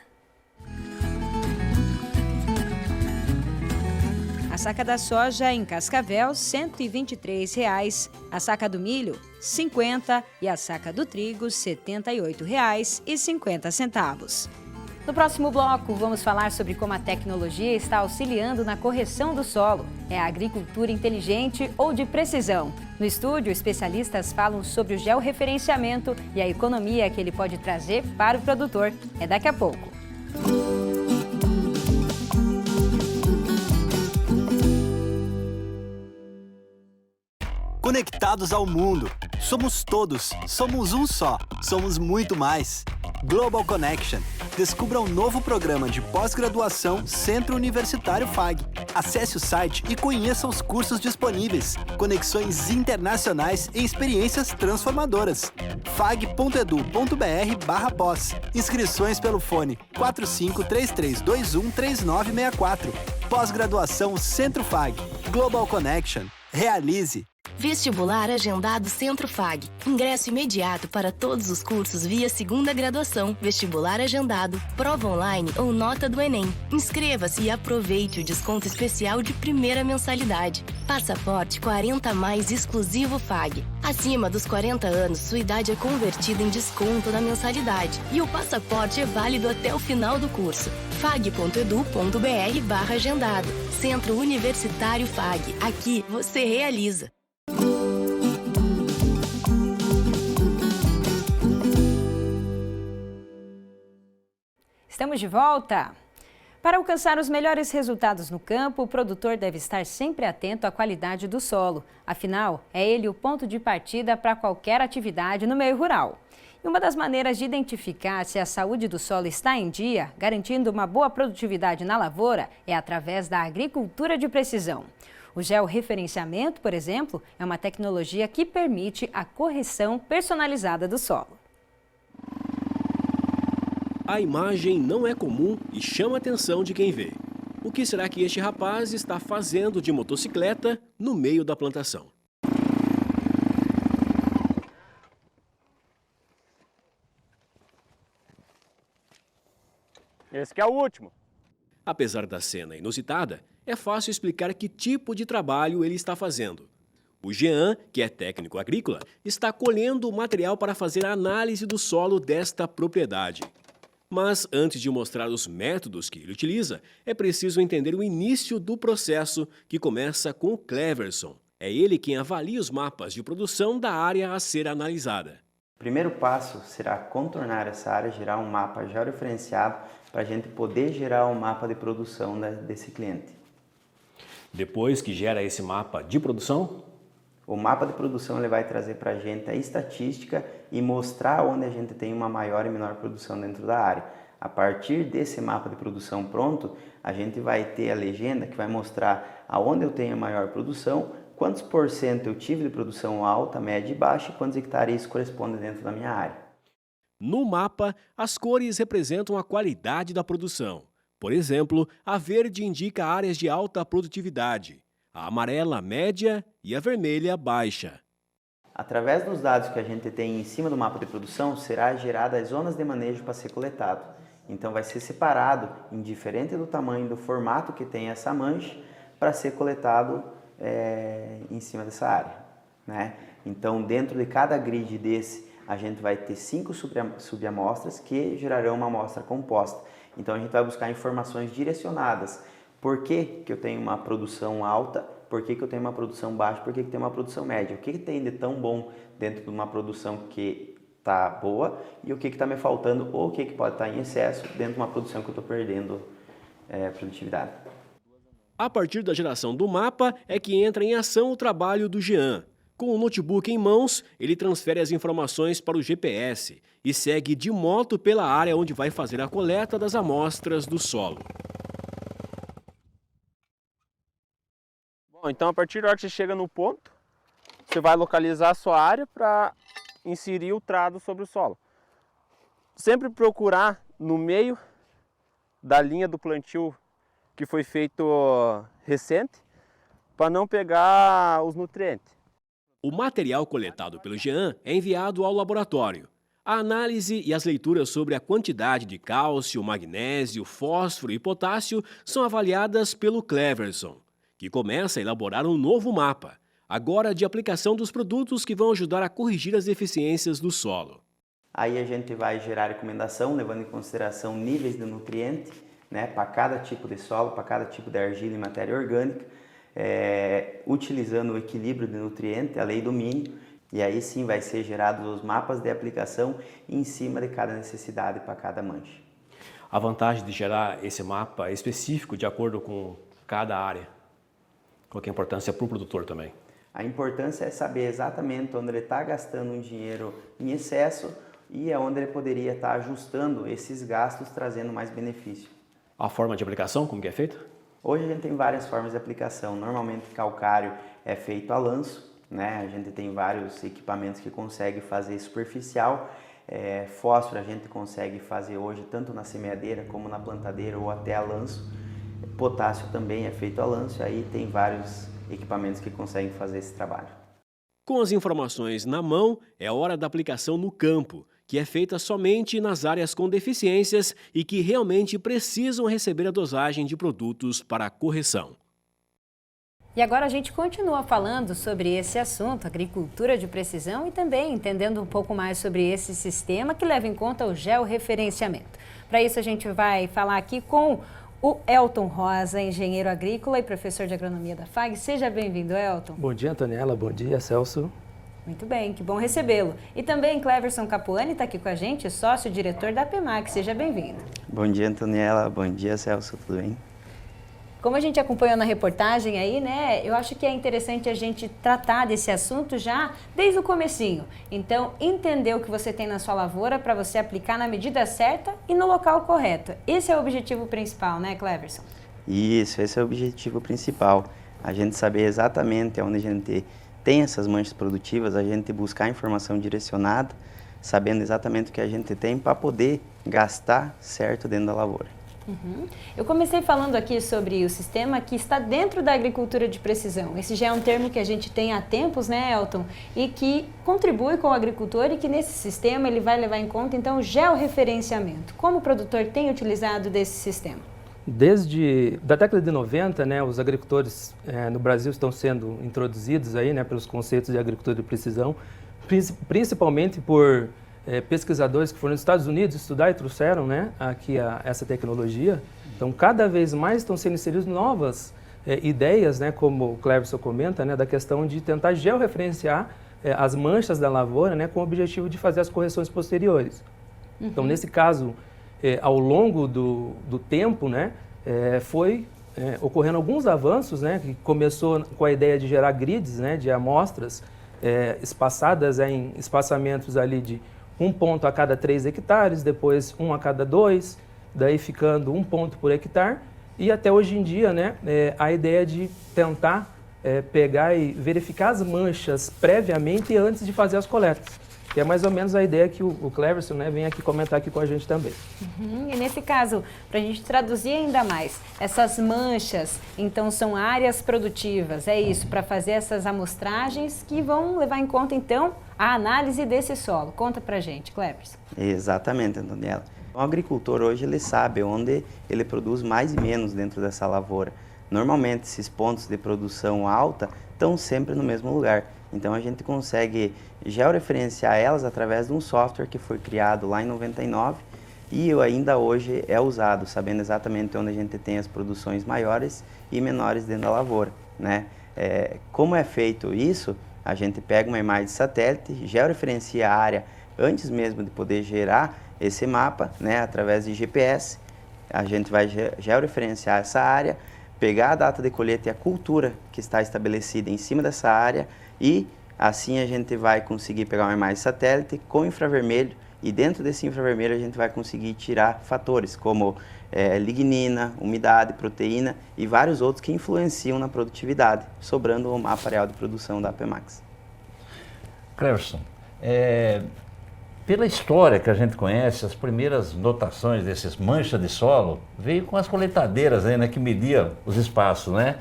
A saca da soja em Cascavel, R$ 123,00. A saca do milho, R$ 50,00. E a saca do trigo, R$ 78,50. No próximo bloco, vamos falar sobre como a tecnologia está auxiliando na correção do solo. É a agricultura inteligente ou de precisão? No estúdio, especialistas falam sobre o georreferenciamento e a economia que ele pode trazer para o produtor. É daqui a pouco. Conectados ao mundo. Somos todos. Somos um só. Somos muito mais. Global Connection. Descubra um novo programa de pós-graduação Centro Universitário FAG. Acesse o site e conheça os cursos disponíveis. Conexões internacionais e experiências transformadoras. fag.edu.br/pós. Inscrições pelo fone 4533213964. Pós-graduação Centro FAG. Global Connection. Realize. Vestibular agendado Centro FAG. Ingresso imediato para todos os cursos via segunda graduação, vestibular agendado, prova online ou nota do Enem. Inscreva-se e aproveite o desconto especial de primeira mensalidade. Passaporte 40+ exclusivo FAG. Acima dos 40 anos, sua idade é convertida em desconto na mensalidade. E o passaporte é válido até o final do curso. fag.edu.br/agendado. Centro Universitário FAG. Aqui você realiza. Estamos de volta. Para alcançar os melhores resultados no campo, o produtor deve estar sempre atento à qualidade do solo. Afinal, é ele o ponto de partida para qualquer atividade no meio rural. E uma das maneiras de identificar se a saúde do solo está em dia, garantindo uma boa produtividade na lavoura, é através da agricultura de precisão. O georreferenciamento, por exemplo, é uma tecnologia que permite a correção personalizada do solo. A imagem não é comum e chama a atenção de quem vê. O que será que este rapaz está fazendo de motocicleta no meio da plantação? Esse que é o último. Apesar da cena inusitada, é fácil explicar que tipo de trabalho ele está fazendo. O Jean, que é técnico agrícola, está colhendo o material para fazer a análise do solo desta propriedade. Mas antes de mostrar os métodos que ele utiliza, é preciso entender o início do processo, que começa com o Cleverson. É ele quem avalia os mapas de produção da área a ser analisada. O primeiro passo será contornar essa área, gerar um mapa georreferenciado para a gente poder gerar um mapa de produção desse cliente. Depois que gera esse mapa de produção, o mapa de produção ele vai trazer para a gente a estatística e mostrar onde a gente tem uma maior e menor produção dentro da área. A partir desse mapa de produção pronto, a gente vai ter a legenda que vai mostrar aonde eu tenho a maior produção, quantos por cento eu tive de produção alta, média e baixa e quantos hectares isso corresponde dentro da minha área. No mapa, as cores representam a qualidade da produção. Por exemplo, a verde indica áreas de alta produtividade, a amarela média e a vermelha baixa. Através dos dados que a gente tem em cima do mapa de produção, será gerada as zonas de manejo para ser coletado. Então vai ser separado, indiferente do tamanho, do formato que tem essa mancha, para ser coletado em cima dessa área, né? Então dentro de cada grid desse, a gente vai ter 5 subamostras que gerarão uma amostra composta. Então a gente vai buscar informações direcionadas. Por que eu tenho uma produção alta? Por que eu tenho uma produção baixa? Por que eu tenho uma produção média? O que tem de tão bom dentro de uma produção que está boa e o que está me faltando ou o que pode estar em excesso dentro de uma produção que eu estou perdendo produtividade. A partir da geração do mapa é que entra em ação o trabalho do Jean. Com o notebook em mãos, ele transfere as informações para o GPS e segue de moto pela área onde vai fazer a coleta das amostras do solo. Bom, então a partir da hora que você chega no ponto, você vai localizar a sua área para inserir o trado sobre o solo. Sempre procurar no meio da linha do plantio que foi feito recente, para não pegar os nutrientes. O material coletado pelo Jean é enviado ao laboratório. A análise e as leituras sobre a quantidade de cálcio, magnésio, fósforo e potássio são avaliadas pelo Cleverson, que começa a elaborar um novo mapa, agora de aplicação dos produtos que vão ajudar a corrigir as deficiências do solo. Aí a gente vai gerar recomendação, levando em consideração níveis de nutriente, né, para cada tipo de solo, para cada tipo de argila e matéria orgânica, utilizando o equilíbrio de nutriente, a lei do mínimo, e aí sim vai ser gerados os mapas de aplicação em cima de cada necessidade para cada mancha. a vantagem de gerar esse mapa específico de acordo com cada área? Qual que é a importância para o produtor também? A importância é saber exatamente onde ele está gastando um dinheiro em excesso e é onde ele poderia estar ajustando esses gastos, trazendo mais benefício. A forma de aplicação, como que é feita? Hoje a gente tem várias formas de aplicação. Normalmente calcário é feito a lanço, né? A gente tem vários equipamentos que conseguem fazer superficial. Fósforo a gente consegue fazer hoje tanto na semeadeira como na plantadeira ou até a lanço. Potássio também é feito a lanço, aí tem vários equipamentos que conseguem fazer esse trabalho. Com as informações na mão, é hora da aplicação no campo, que é feita somente nas áreas com deficiências e que realmente precisam receber a dosagem de produtos para a correção. E agora a gente continua falando sobre esse assunto, agricultura de precisão, e também entendendo um pouco mais sobre esse sistema que leva em conta o georreferenciamento. Para isso a gente vai falar aqui com o Elton Rosa, engenheiro agrícola e professor de agronomia da FAG. Seja bem-vindo, Elton. Bom dia, Antoniela. Bom dia, Celso. Muito bem, que bom recebê-lo. E também Cleverson Capuani está aqui com a gente, sócio-diretor da APEMAC. Seja bem-vindo. Bom dia, Antoniela. Bom dia, Celso. Tudo bem? Como a gente acompanhou na reportagem aí, né, eu acho que é interessante a gente tratar desse assunto já desde o comecinho. Então, entender o que você tem na sua lavoura para você aplicar na medida certa e no local correto. Esse é o objetivo principal, né, Cleverson? Isso, esse é o objetivo principal. A gente saber exatamente onde a gente tem essas manchas produtivas, a gente buscar informação direcionada, sabendo exatamente o que a gente tem para poder gastar certo dentro da lavoura. Eu comecei falando aqui sobre o sistema que está dentro da agricultura de precisão. Esse já é um termo que a gente tem há tempos, né, Elton? E que contribui com o agricultor e que nesse sistema ele vai levar em conta, então, o georreferenciamento. Como o produtor tem utilizado desse sistema? Desde a década de 90, né, os agricultores no Brasil estão sendo introduzidos aí, né, pelos conceitos de agricultura de precisão, principalmente por pesquisadores que foram nos Estados Unidos estudar e trouxeram, né, aqui essa tecnologia. Então, cada vez mais estão sendo inseridas novas ideias, né, como o Cleverson comenta, né, da questão de tentar georreferenciar as manchas da lavoura, né, com o objetivo de fazer as correções posteriores. Então, nesse caso, ao longo do tempo, né, foi ocorrendo alguns avanços, né, que começou com a ideia de gerar grids, né, de amostras espaçadas em espaçamentos ali de 1 ponto a cada 3 hectares, depois 1 a cada 2, daí ficando 1 ponto por hectare. E até hoje em dia, né, a ideia de tentar pegar e verificar as manchas previamente antes de fazer as coletas. Que é mais ou menos a ideia que o Cleverson, né, vem aqui comentar aqui com a gente também. E nesse caso, para a gente traduzir ainda mais, essas manchas, então, são áreas produtivas, é isso, para fazer essas amostragens que vão levar em conta, então, a análise desse solo. Conta para a gente, Cleverson. Exatamente, Antoniela. O agricultor hoje ele sabe onde ele produz mais e menos dentro dessa lavoura. Normalmente, esses pontos de produção alta estão sempre no mesmo lugar. Então, a gente consegue georreferenciar elas através de um software que foi criado lá em 99 e ainda hoje é usado, sabendo exatamente onde a gente tem as produções maiores e menores dentro da lavoura, né? Como é feito isso? A gente pega uma imagem de satélite, georreferencia a área antes mesmo de poder gerar esse mapa, né, através de GPS. A gente vai georreferenciar essa área, pegar a data de colheita e a cultura que está estabelecida em cima dessa área e assim a gente vai conseguir pegar uma imagem de satélite com infravermelho e dentro desse infravermelho a gente vai conseguir tirar fatores como lignina, umidade, proteína e vários outros que influenciam na produtividade, sobrando o mapa areal de produção da APEMAC. Cleverson, pela história que a gente conhece, as primeiras notações desses manchas de solo veio com as coletadeiras aí, né, que mediam os espaços, né?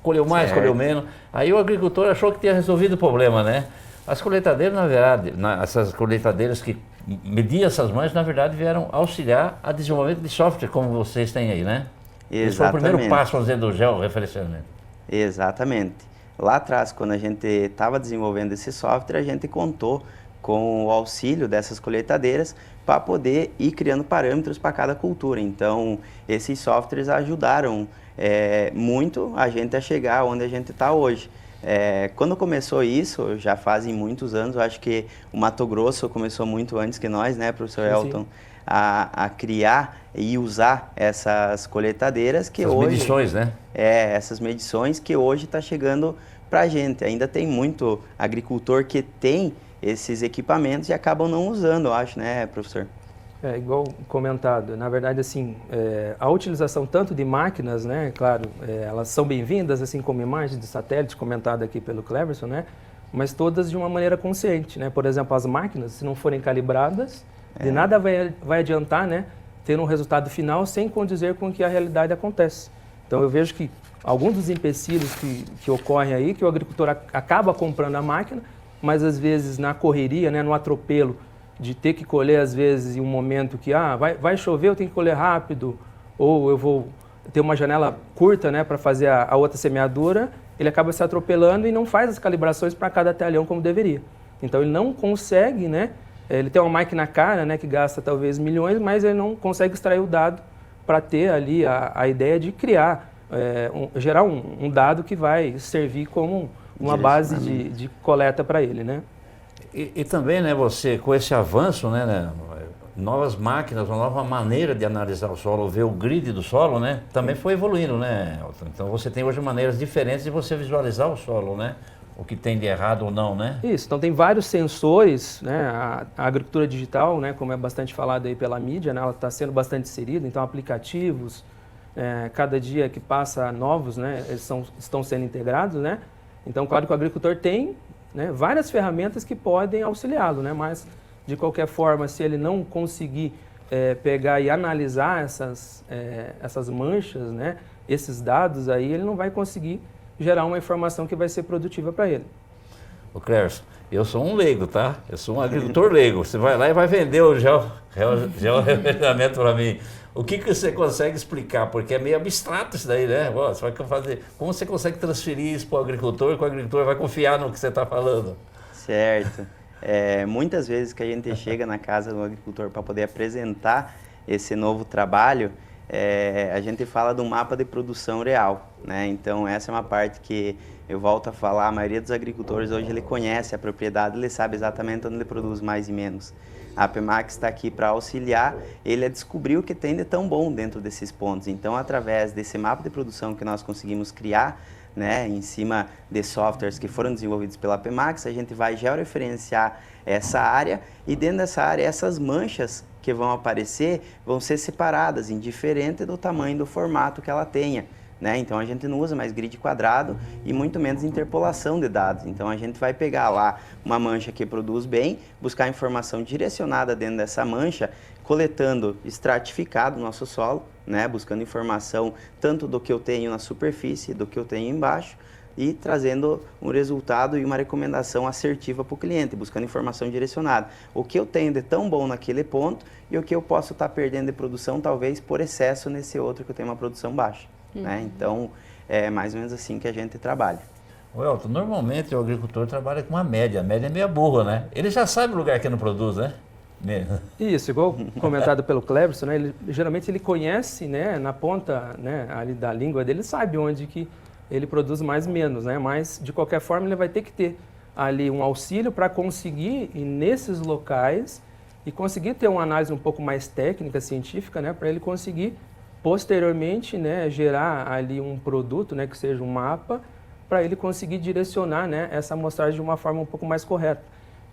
Colheu mais, certo, colheu menos. Aí o agricultor achou que tinha resolvido o problema, né? As coletadeiras, na verdade, essas coletadeiras que mediam essas manchas, na verdade, vieram auxiliar a desenvolvimento de software, como vocês têm aí, né? Exatamente. Esse foi o primeiro passo, vamos dizer, do georreferenciamento. Exatamente. Lá atrás, quando a gente estava desenvolvendo esse software, a gente contou com o auxílio dessas coletadeiras para poder ir criando parâmetros para cada cultura. Então, esses softwares ajudaram muito a gente a chegar onde a gente está hoje. Quando começou isso, já fazem muitos anos, eu acho que o Mato Grosso começou muito antes que nós, né, professor Elton? a criar e usar essas coletadeiras que essas hoje... medições, né? Essas medições que hoje está chegando para a gente. Ainda tem muito agricultor que tem esses equipamentos e acabam não usando, eu acho, né, professor? Igual comentado, na verdade, assim, a utilização tanto de máquinas, né, claro, elas são bem-vindas, assim como imagens de satélite, comentado aqui pelo Cleverson, né, mas todas de uma maneira consciente, né, por exemplo, as máquinas, se não forem calibradas, de nada vai adiantar, né, ter um resultado final sem condizer com o que a realidade acontece. Então, eu vejo que alguns dos empecilhos que ocorrem aí, que o agricultor acaba comprando a máquina, mas às vezes na correria, né, no atropelo, de ter que colher, às vezes, em um momento que vai chover, eu tenho que colher rápido, ou eu vou ter uma janela curta, né, para fazer a outra semeadura, ele acaba se atropelando e não faz as calibrações para cada talhão como deveria. Então, ele não consegue, né, ele tem uma máquina cara, né, que gasta talvez milhões, mas ele não consegue extrair o dado para ter ali a ideia de criar, gerar um dado que vai servir como uma base de coleta para ele, né? E também, né, você, com esse avanço, né, novas máquinas, uma nova maneira de analisar o solo, ver o grid do solo, né, também foi evoluindo, né, Elton? Então você tem hoje maneiras diferentes de você visualizar o solo, né, o que tem de errado ou não, né? Isso, então tem vários sensores, né, a agricultura digital, né, como é bastante falado aí pela mídia, né, ela está sendo bastante inserida, então aplicativos, cada dia que passa novos, né, eles estão sendo integrados, né, então claro que o agricultor tem, né, várias ferramentas que podem auxiliá-lo, né, mas de qualquer forma, se ele não conseguir pegar e analisar essas manchas, né, esses dados aí, ele não vai conseguir gerar uma informação que vai ser produtiva para ele. Ô Cleverson, eu sou um leigo, tá? Eu sou um agricultor leigo. Você vai lá e vai vender o georreferenciamento para mim. O que você consegue explicar? Porque é meio abstrato isso daí, né? Você vai fazer. Como você consegue transferir isso para o agricultor, que o agricultor vai confiar no que você está falando? Certo. Muitas vezes que a gente chega na casa do agricultor para poder apresentar esse novo trabalho, a gente fala de um mapa de produção real, né? Então essa é uma parte que eu volto a falar, a maioria dos agricultores hoje ele conhece a propriedade, ele sabe exatamente onde ele produz mais e menos. A APIMAX está aqui para auxiliar ele a descobrir o que tem de tão bom dentro desses pontos. Então, através desse mapa de produção que nós conseguimos criar, né, em cima de softwares que foram desenvolvidos pela APIMAX, a gente vai georreferenciar essa área e dentro dessa área, essas manchas que vão aparecer vão ser separadas, indiferente do tamanho do formato que ela tenha. Né? Então a gente não usa mais grid quadrado e muito menos interpolação de dados. Então a gente vai pegar lá uma mancha que produz bem, buscar informação direcionada dentro dessa mancha, coletando estratificado o nosso solo, né? Buscando informação tanto do que eu tenho na superfície, do que eu tenho embaixo, e trazendo um resultado e uma recomendação assertiva para o cliente, buscando informação direcionada. O que eu tenho de tão bom naquele ponto e o que eu posso estar perdendo de produção, talvez por excesso nesse outro que eu tenho uma produção baixa. Né? Então, é mais ou menos assim que a gente trabalha. Elton, normalmente o agricultor trabalha com uma média. A média é meio burra, né? Ele já sabe o lugar que não produz, né? Isso, igual comentado pelo Cleverson, né? Geralmente ele conhece, né, na ponta, né, ali da língua dele, sabe onde que ele produz mais ou menos, né? Mas, de qualquer forma, ele vai ter que ter ali um auxílio para conseguir ir nesses locais e conseguir ter uma análise um pouco mais técnica, científica, né, para ele conseguir posteriormente, né, gerar ali um produto, né, que seja um mapa, para ele conseguir direcionar, né, essa amostragem de uma forma um pouco mais correta.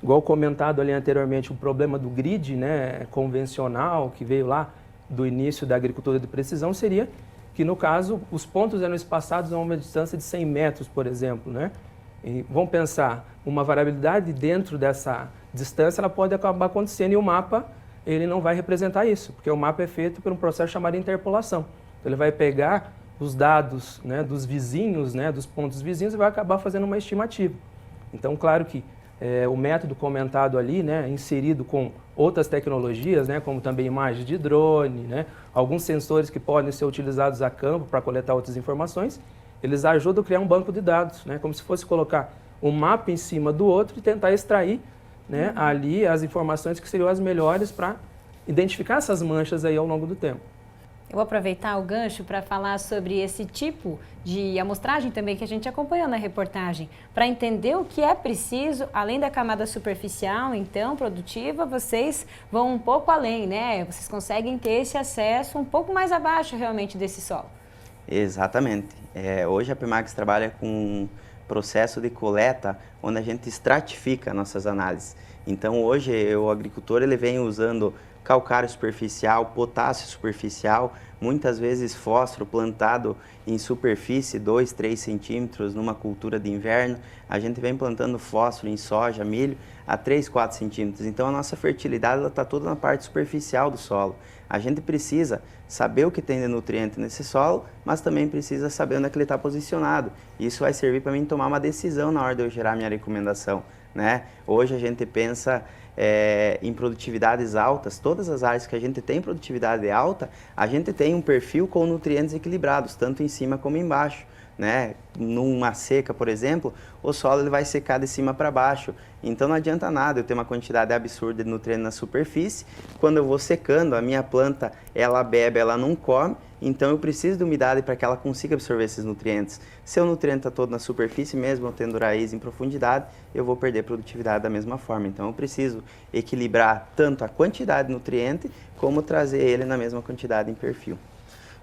Igual comentado ali anteriormente, o problema do grid, né, convencional, que veio lá do início da agricultura de precisão, seria que, no caso, os pontos eram espaçados a uma distância de 100 metros, por exemplo. Né? E vamos pensar, uma variabilidade dentro dessa distância ela pode acabar acontecendo e o mapa ele não vai representar isso, porque o mapa é feito por um processo chamado interpolação. Então, ele vai pegar os dados, né, dos vizinhos, né, dos pontos vizinhos e vai acabar fazendo uma estimativa. Então, claro que o método comentado ali, né, inserido com outras tecnologias, né, como também imagens de drone, né, alguns sensores que podem ser utilizados a campo para coletar outras informações, eles ajudam a criar um banco de dados, né, como se fosse colocar um mapa em cima do outro e tentar extrair, né, ali as informações que seriam as melhores para identificar essas manchas aí ao longo do tempo. Eu vou aproveitar o gancho para falar sobre esse tipo de amostragem também que a gente acompanhou na reportagem, para entender o que é preciso, além da camada superficial, então, produtiva, vocês vão um pouco além, né? Vocês conseguem ter esse acesso um pouco mais abaixo realmente desse solo. Exatamente. Hoje a Pimax trabalha com um processo de coleta onde a gente estratifica nossas análises. Então hoje o agricultor ele vem usando calcário superficial, potássio superficial, muitas vezes fósforo plantado em superfície 2, 3 centímetros numa cultura de inverno. A gente vem plantando fósforo em soja, milho a 3, 4 centímetros. Então a nossa fertilidade está toda na parte superficial do solo. A gente precisa saber o que tem de nutriente nesse solo, mas também precisa saber onde é que ele está posicionado. Isso vai servir para mim tomar uma decisão na hora de eu gerar minha recomendação, né? Hoje a gente pensa em produtividades altas. Todas as áreas que a gente tem produtividade alta, a gente tem um perfil com nutrientes equilibrados, tanto em cima como embaixo, né? Numa seca, por exemplo, o solo ele vai secar de cima para baixo, então não adianta nada eu ter uma quantidade absurda de nutrientes na superfície. Quando eu vou secando, a minha planta, ela bebe, ela não come, então eu preciso de umidade para que ela consiga absorver esses nutrientes. Se o nutriente está todo na superfície, mesmo eu tendo raiz em profundidade, eu vou perder produtividade da mesma forma. Então eu preciso equilibrar tanto a quantidade de nutriente, como trazer ele na mesma quantidade em perfil.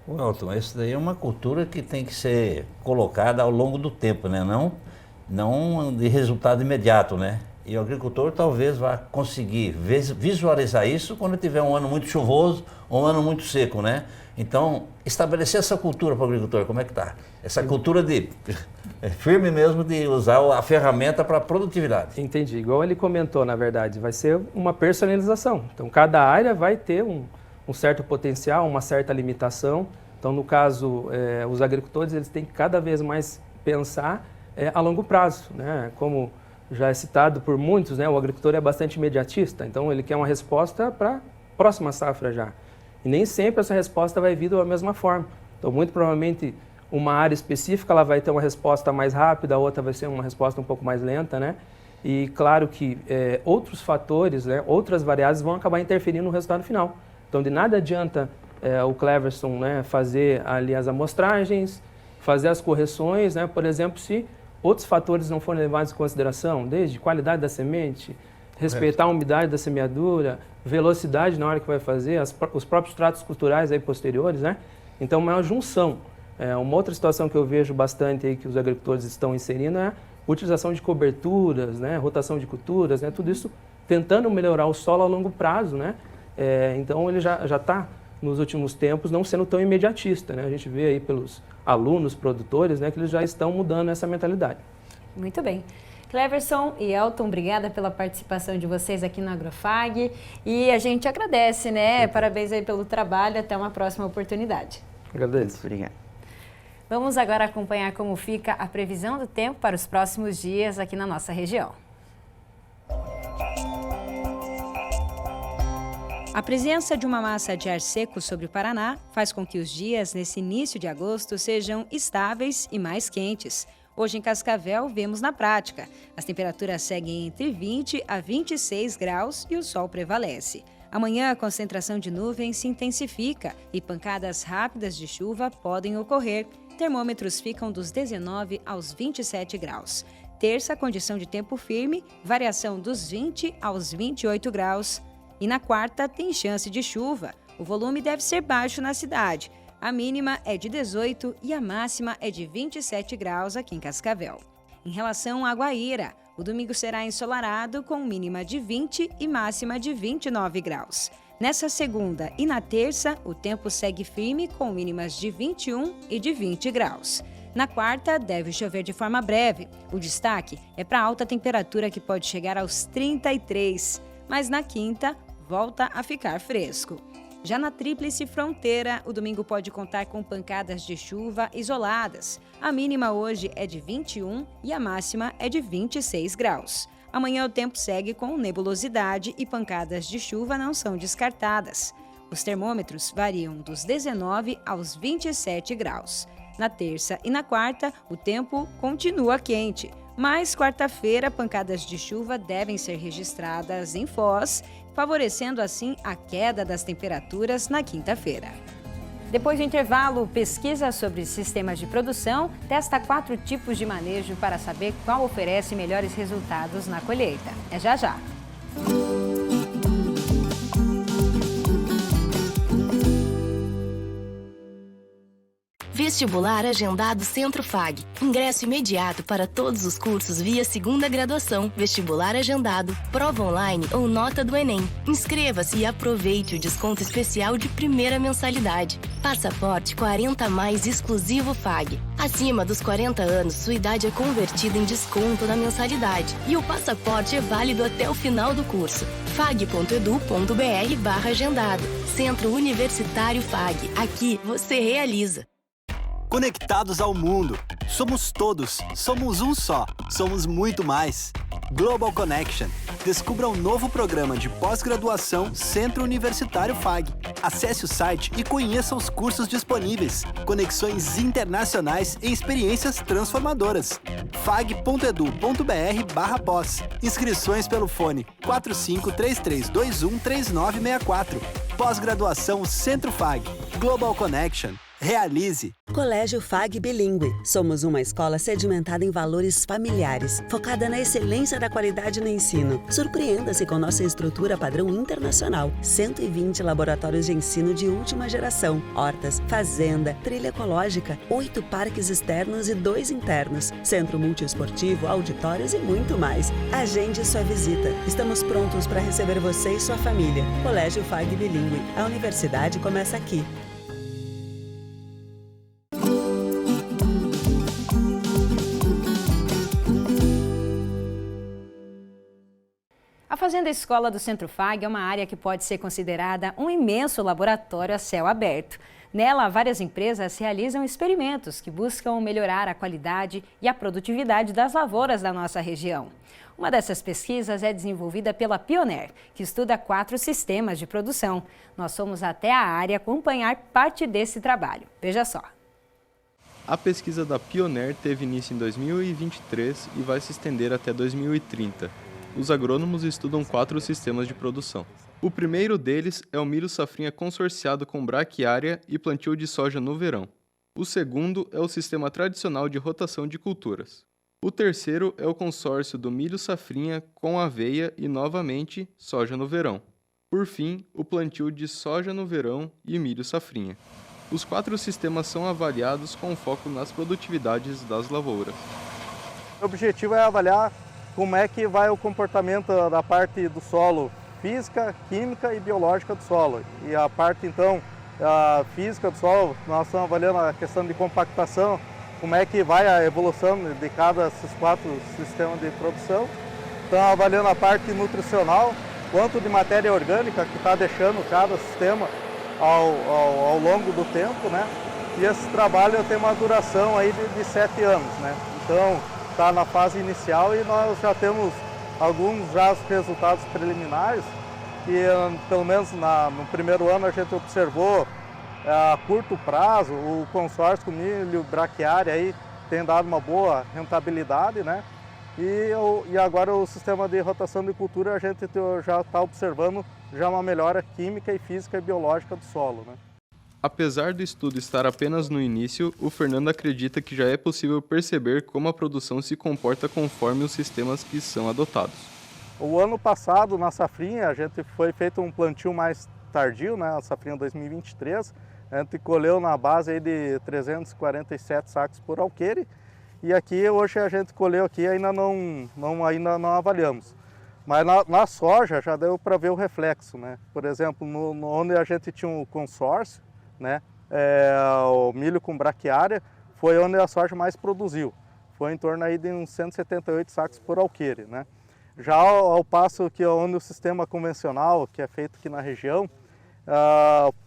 Elton, isso daí é uma cultura que tem que ser colocada ao longo do tempo, né? Não de resultado imediato, né? E o agricultor talvez vá conseguir visualizar isso quando tiver um ano muito chuvoso ou um ano muito seco, né? Então, estabelecer essa cultura para o agricultor, como é que está? Essa cultura de firme mesmo de usar a ferramenta para a produtividade. Entendi. Igual ele comentou, na verdade, vai ser uma personalização. Então, cada área vai ter um certo potencial, uma certa limitação. Então, no caso, os agricultores eles têm que cada vez mais pensar a longo prazo, né? Como já é citado por muitos, né? O agricultor é bastante imediatista, então ele quer uma resposta para a próxima safra já. E nem sempre essa resposta vai vir da mesma forma. Então, muito provavelmente, uma área específica ela vai ter uma resposta mais rápida, a outra vai ser uma resposta um pouco mais lenta, né? E claro que outros fatores, né, outras variáveis vão acabar interferindo no resultado final. Então, de nada adianta o Cleverson, né, fazer ali as amostragens, fazer as correções, né, por exemplo, se outros fatores não forem levados em consideração, desde qualidade da semente, respeitar a umidade da semeadura, velocidade na hora que vai fazer, os próprios tratos culturais aí posteriores, né? Então, uma junção. Uma outra situação que eu vejo bastante aí que os agricultores estão inserindo é a utilização de coberturas, né, rotação de culturas, né, tudo isso tentando melhorar o solo a longo prazo, né? Então, ele já está, nos últimos tempos, não sendo tão imediatista, né? A gente vê aí pelos alunos, produtores, né, que eles já estão mudando essa mentalidade. Muito bem. Cleverson e Elton, obrigada pela participação de vocês aqui no Agrofag. E a gente agradece, né? Parabéns aí pelo trabalho. Até uma próxima oportunidade. Agradeço. Obrigado. Vamos agora acompanhar como fica a previsão do tempo para os próximos dias aqui na nossa região. A presença de uma massa de ar seco sobre o Paraná faz com que os dias nesse início de agosto sejam estáveis e mais quentes. Hoje em Cascavel, vemos na prática. As temperaturas seguem entre 20 a 26 graus e o sol prevalece. Amanhã, a concentração de nuvens se intensifica e pancadas rápidas de chuva podem ocorrer. Termômetros ficam dos 19 aos 27 graus. Terça, condição de tempo firme, variação dos 20 aos 28 graus. E na quarta, tem chance de chuva. O volume deve ser baixo na cidade. A mínima é de 18 e a máxima é de 27 graus aqui em Cascavel. Em relação à Guaíra, o domingo será ensolarado com mínima de 20 e máxima de 29 graus. Nessa segunda e na terça, o tempo segue firme com mínimas de 21 e de 20 graus. Na quarta, deve chover de forma breve. O destaque é para a alta temperatura que pode chegar aos 33, mas na quinta, volta a ficar fresco. Já na Tríplice Fronteira, o domingo pode contar com pancadas de chuva isoladas. A mínima hoje é de 21 e a máxima é de 26 graus. Amanhã o tempo segue com nebulosidade e pancadas de chuva não são descartadas. Os termômetros variam dos 19 aos 27 graus. Na terça e na quarta, o tempo continua quente. Mas quarta-feira, pancadas de chuva devem ser registradas em Foz, favorecendo assim a queda das temperaturas na quinta-feira. Depois do intervalo, pesquisa sobre sistemas de produção, testa 4 tipos de manejo para saber qual oferece melhores resultados na colheita. É já já. Vestibular agendado Centro FAG. Ingresso imediato para todos os cursos via segunda graduação, vestibular agendado, prova online ou nota do Enem. Inscreva-se e aproveite o desconto especial de primeira mensalidade. Passaporte 40+ exclusivo FAG. Acima dos 40 anos, sua idade é convertida em desconto na mensalidade. E o passaporte é válido até o final do curso. fag.edu.br/agendado. Centro Universitário FAG. Aqui você realiza. Conectados ao mundo. Somos todos. Somos um só. Somos muito mais. Global Connection. Descubra um novo programa de pós-graduação Centro Universitário FAG. Acesse o site e conheça os cursos disponíveis. Conexões internacionais e experiências transformadoras. fag.edu.br/pós. Inscrições pelo fone 4533213964. Pós-graduação Centro FAG. Global Connection. Realize. Colégio FAG Bilíngue. Somos uma escola sedimentada em valores familiares, focada na excelência da qualidade no ensino. Surpreenda-se com nossa estrutura padrão internacional. 120 laboratórios de ensino de última geração, hortas, fazenda, trilha ecológica, 8 parques externos e 2 internos, centro multiesportivo, auditórios e muito mais. Agende sua visita. Estamos prontos para receber você e sua família. Colégio FAG Bilíngue. A universidade começa aqui. A Fazenda Escola do Centro FAG é uma área que pode ser considerada um imenso laboratório a céu aberto. Nela, várias empresas realizam experimentos que buscam melhorar a qualidade e a produtividade das lavouras da nossa região. Uma dessas pesquisas é desenvolvida pela Pioneer, que estuda 4 sistemas de produção. Nós fomos até a área acompanhar parte desse trabalho. Veja só. A pesquisa da Pioneer teve início em 2023 e vai se estender até 2030. Os agrônomos estudam 4 sistemas de produção. O primeiro deles é o milho safrinha consorciado com braquiária e plantio de soja no verão. O segundo é o sistema tradicional de rotação de culturas. O terceiro é o consórcio do milho safrinha com aveia e, novamente, soja no verão. Por fim, o plantio de soja no verão e milho safrinha. Os 4 sistemas são avaliados com foco nas produtividades das lavouras. O objetivo é avaliar como é que vai o comportamento da parte do solo, física, química e biológica do solo. E a parte, então, a física do solo, nós estamos avaliando a questão de compactação, como é que vai a evolução de cada desses 4 sistemas de produção. Estamos avaliando a parte nutricional, quanto de matéria orgânica que está deixando cada sistema ao longo do tempo, né? E esse trabalho tem uma duração aí de 7 anos, né? Então, está na fase inicial e nós já temos alguns resultados preliminares e pelo menos no primeiro ano a gente observou a curto prazo o consórcio com milho braquiária aí tem dado uma boa rentabilidade, né? E agora o sistema de rotação de cultura a gente já está observando já uma melhora química e física e biológica do solo, né? Apesar do estudo estar apenas no início, o Fernando acredita que já é possível perceber como a produção se comporta conforme os sistemas que são adotados. O ano passado, na safrinha, a gente foi feito um plantio mais tardio, né, a safrinha 2023. A gente colheu na base aí de 347 sacos por alqueire. E aqui, hoje, a gente colheu aqui ainda não avaliamos. Mas na soja já deu para ver o reflexo, né? Por exemplo, onde a gente tinha um consórcio, né? O milho com braquiária foi onde a soja mais produziu. Foi em torno aí de uns 178 sacos por alqueire, né? Já ao passo que onde o sistema convencional, que é feito aqui na região,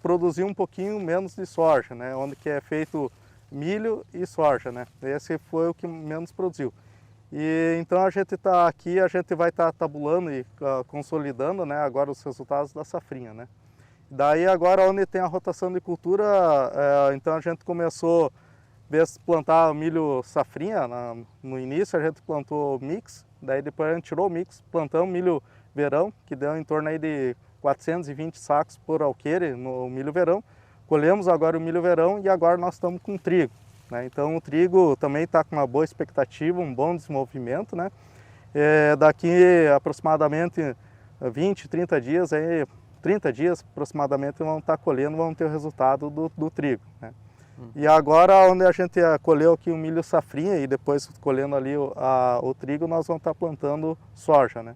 produziu um pouquinho menos de soja, né? Onde que é feito milho e soja, né? Esse foi o que menos produziu. E então a gente está aqui, a gente vai estar tabulando e consolidando, né? Agora os resultados da safrinha, né? Daí agora onde tem a rotação de cultura, então a gente começou a plantar milho safrinha, no início a gente plantou mix, daí depois a gente tirou o mix, plantamos milho verão, que deu em torno aí de 420 sacos por alqueire no milho verão. colhemos agora o milho verão e agora nós estamos com trigo, né? Então o trigo também está com uma boa expectativa, um bom desenvolvimento, né? Daqui aproximadamente 20, 30 dias, 30 dias aproximadamente vão estar colhendo, vão ter o resultado do trigo, né? E agora, onde a gente colheu aqui o milho safrinha e depois colhendo ali o trigo, nós vamos estar plantando soja, né?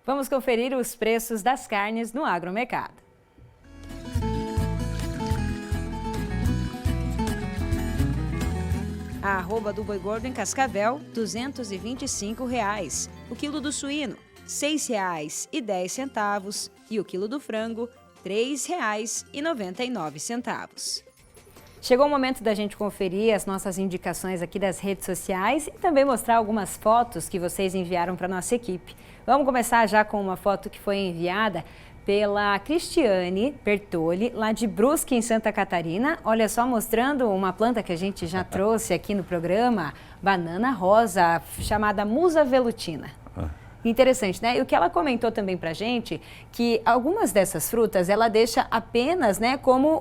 Vamos conferir os preços das carnes no agromercado. A arroba do boi gordo em Cascavel, R$ 225. O quilo do suíno, R$ 6,10. E o quilo do frango, R$ 3,99. Chegou o momento da gente conferir as nossas indicações aqui das redes sociais e também mostrar algumas fotos que vocês enviaram para a nossa equipe. Vamos começar já com uma foto que foi enviada pela Cristiane Bertoli, lá de Brusque, em Santa Catarina. Olha só, mostrando uma planta que a gente já trouxe aqui no programa, banana rosa, chamada Musa velutina. Interessante, né? E o que ela comentou também pra gente, que algumas dessas frutas ela deixa apenas, né, como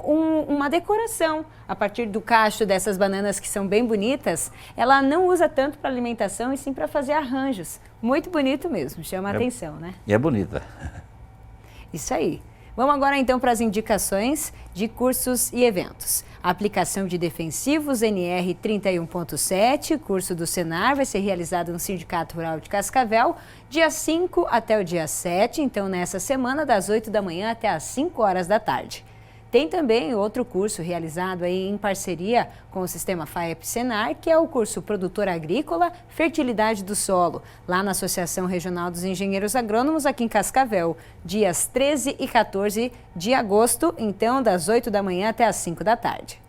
uma decoração. A partir do cacho dessas bananas que são bem bonitas, ela não usa tanto para alimentação e sim para fazer arranjos. Muito bonito mesmo, chama a atenção, né? E é bonita. Isso aí. Vamos agora então para as indicações de cursos e eventos. A aplicação de defensivos NR 31.7, curso do Senar, vai ser realizado no Sindicato Rural de Cascavel, dia 5 até o dia 7, então nessa semana, das 8 da manhã até as 5 horas da tarde. Tem também outro curso realizado aí em parceria com o Sistema FAEP-Senar, que é o curso Produtor Agrícola, Fertilidade do Solo, lá na Associação Regional dos Engenheiros Agrônomos, aqui em Cascavel, dias 13 e 14 de agosto, então das 8 da manhã até as 5 da tarde.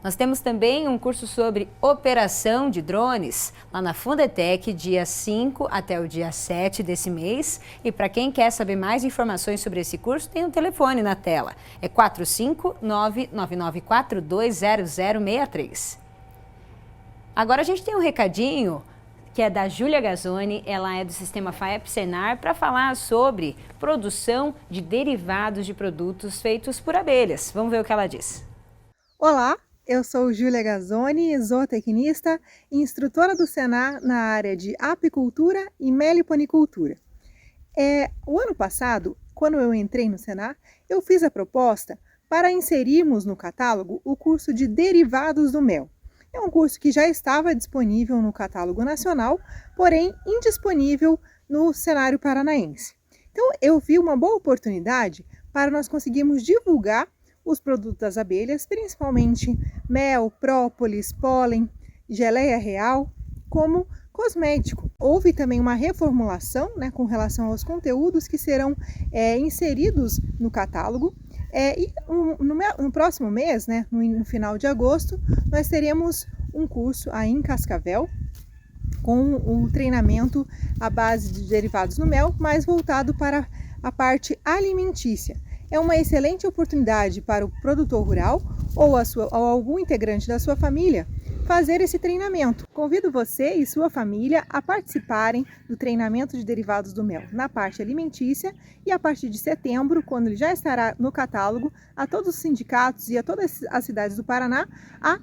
Nós temos também um curso sobre operação de drones, lá na Fundetec, dia 5 até o dia 7 desse mês. E para quem quer saber mais informações sobre esse curso, tem um telefone na tela. É 459-99420063. Agora a gente tem um recadinho que é da Júlia Gazzoni, ela é do Sistema FAEP-Senar, para falar sobre produção de derivados de produtos feitos por abelhas. Vamos ver o que ela diz. Olá! Eu sou Júlia Gazzoni, zootecnista e instrutora do Senar na área de apicultura e meliponicultura. O ano passado, quando eu entrei no Senar, eu fiz a proposta para inserirmos no catálogo o curso de derivados do mel. É um curso que já estava disponível no catálogo nacional, porém indisponível no cenário paranaense. Então eu vi uma boa oportunidade para nós conseguirmos divulgar os produtos das abelhas, principalmente mel, própolis, pólen, geleia real, como cosmético. Houve também uma reformulação, né, com relação aos conteúdos que serão inseridos no catálogo. No próximo mês, né, no final de agosto, nós teremos um curso aí em Cascavel, com o treinamento à base de derivados no mel, mais voltado para a parte alimentícia. É uma excelente oportunidade para o produtor rural ou algum integrante da sua família fazer esse treinamento. Convido você e sua família a participarem do treinamento de derivados do mel na parte alimentícia e a partir de setembro, quando ele já estará no catálogo, a todos os sindicatos e a todas as cidades do Paraná a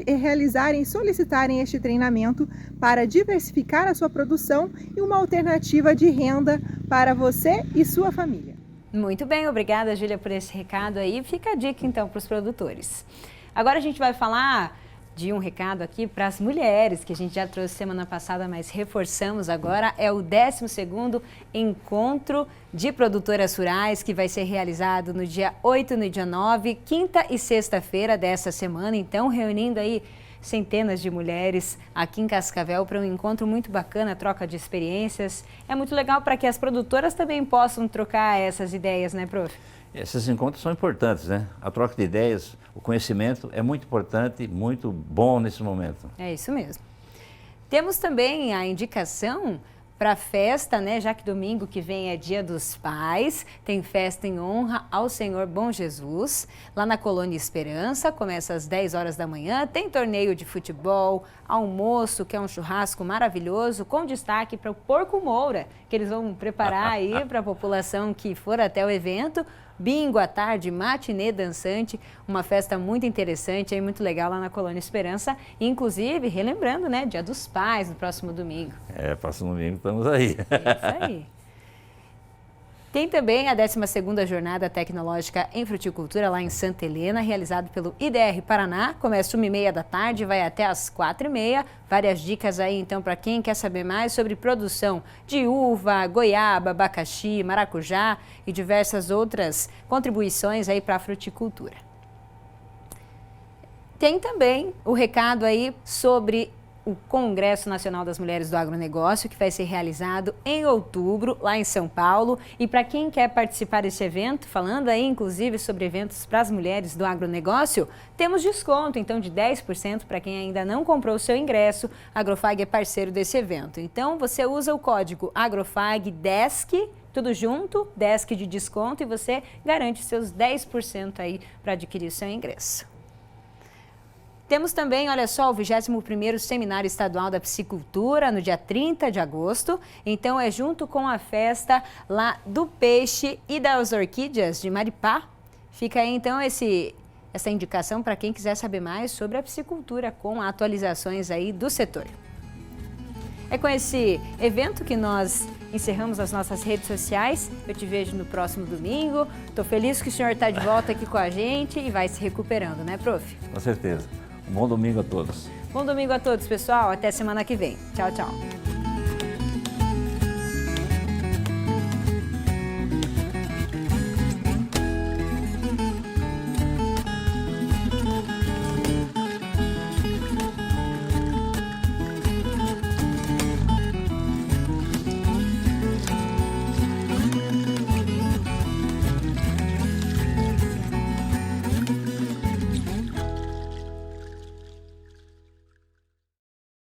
realizarem, solicitarem este treinamento para diversificar a sua produção e uma alternativa de renda para você e sua família. Muito bem, obrigada, Júlia, por esse recado aí. Fica a dica, então, para os produtores. Agora a gente vai falar de um recado aqui para as mulheres, que a gente já trouxe semana passada, mas reforçamos agora. É o 12º Encontro de Produtoras Rurais, que vai ser realizado no dia 8 e no dia 9, quinta e sexta-feira dessa semana. Então, reunindo aí centenas de mulheres aqui em Cascavel para um encontro muito bacana, troca de experiências. É muito legal para que as produtoras também possam trocar essas ideias, né, prof? Esses encontros são importantes, né? A troca de ideias, o conhecimento é muito importante, muito bom nesse momento. É isso mesmo. Temos também a indicação para a festa, né? Já que domingo que vem é Dia dos Pais, tem festa em honra ao Senhor Bom Jesus, lá na Colônia Esperança, começa às 10 horas da manhã, tem torneio de futebol, almoço, que é um churrasco maravilhoso, com destaque para o porco moura, que eles vão preparar aí para a população que for até o evento. bingo à tarde, matinê dançante, uma festa muito interessante e muito legal lá na Colônia Esperança, inclusive relembrando, né, Dia dos Pais no próximo domingo. Próximo domingo estamos aí. É isso aí. Tem também a 12ª Jornada Tecnológica em Fruticultura lá em Santa Helena, realizado pelo IDR Paraná. Começa 1h30 da tarde, vai até às 4h30. Várias dicas aí, então, para quem quer saber mais sobre produção de uva, goiaba, abacaxi, maracujá e diversas outras contribuições aí para a fruticultura. Tem também o recado aí sobre o Congresso Nacional das Mulheres do Agronegócio, que vai ser realizado em outubro, lá em São Paulo. E para quem quer participar desse evento, falando aí inclusive sobre eventos para as mulheres do agronegócio, temos desconto, então, de 10% para quem ainda não comprou o seu ingresso. A Agrofag é parceiro desse evento. Então, você usa o código AgrofagDESC, tudo junto, DESC de desconto, e você garante seus 10% aí para adquirir o seu ingresso. Temos também, olha só, o 21º Seminário Estadual da Piscicultura, no dia 30 de agosto. Então, é junto com a festa lá do peixe e das orquídeas de Maripá. Fica aí, então, essa indicação para quem quiser saber mais sobre a piscicultura, com atualizações aí do setor. É com esse evento que nós encerramos as nossas redes sociais. Eu te vejo no próximo domingo. Estou feliz que o senhor está de volta aqui com a gente e vai se recuperando, né, prof? Com certeza. Um bom domingo a todos. Bom domingo a todos, pessoal. Até semana que vem. Tchau, tchau.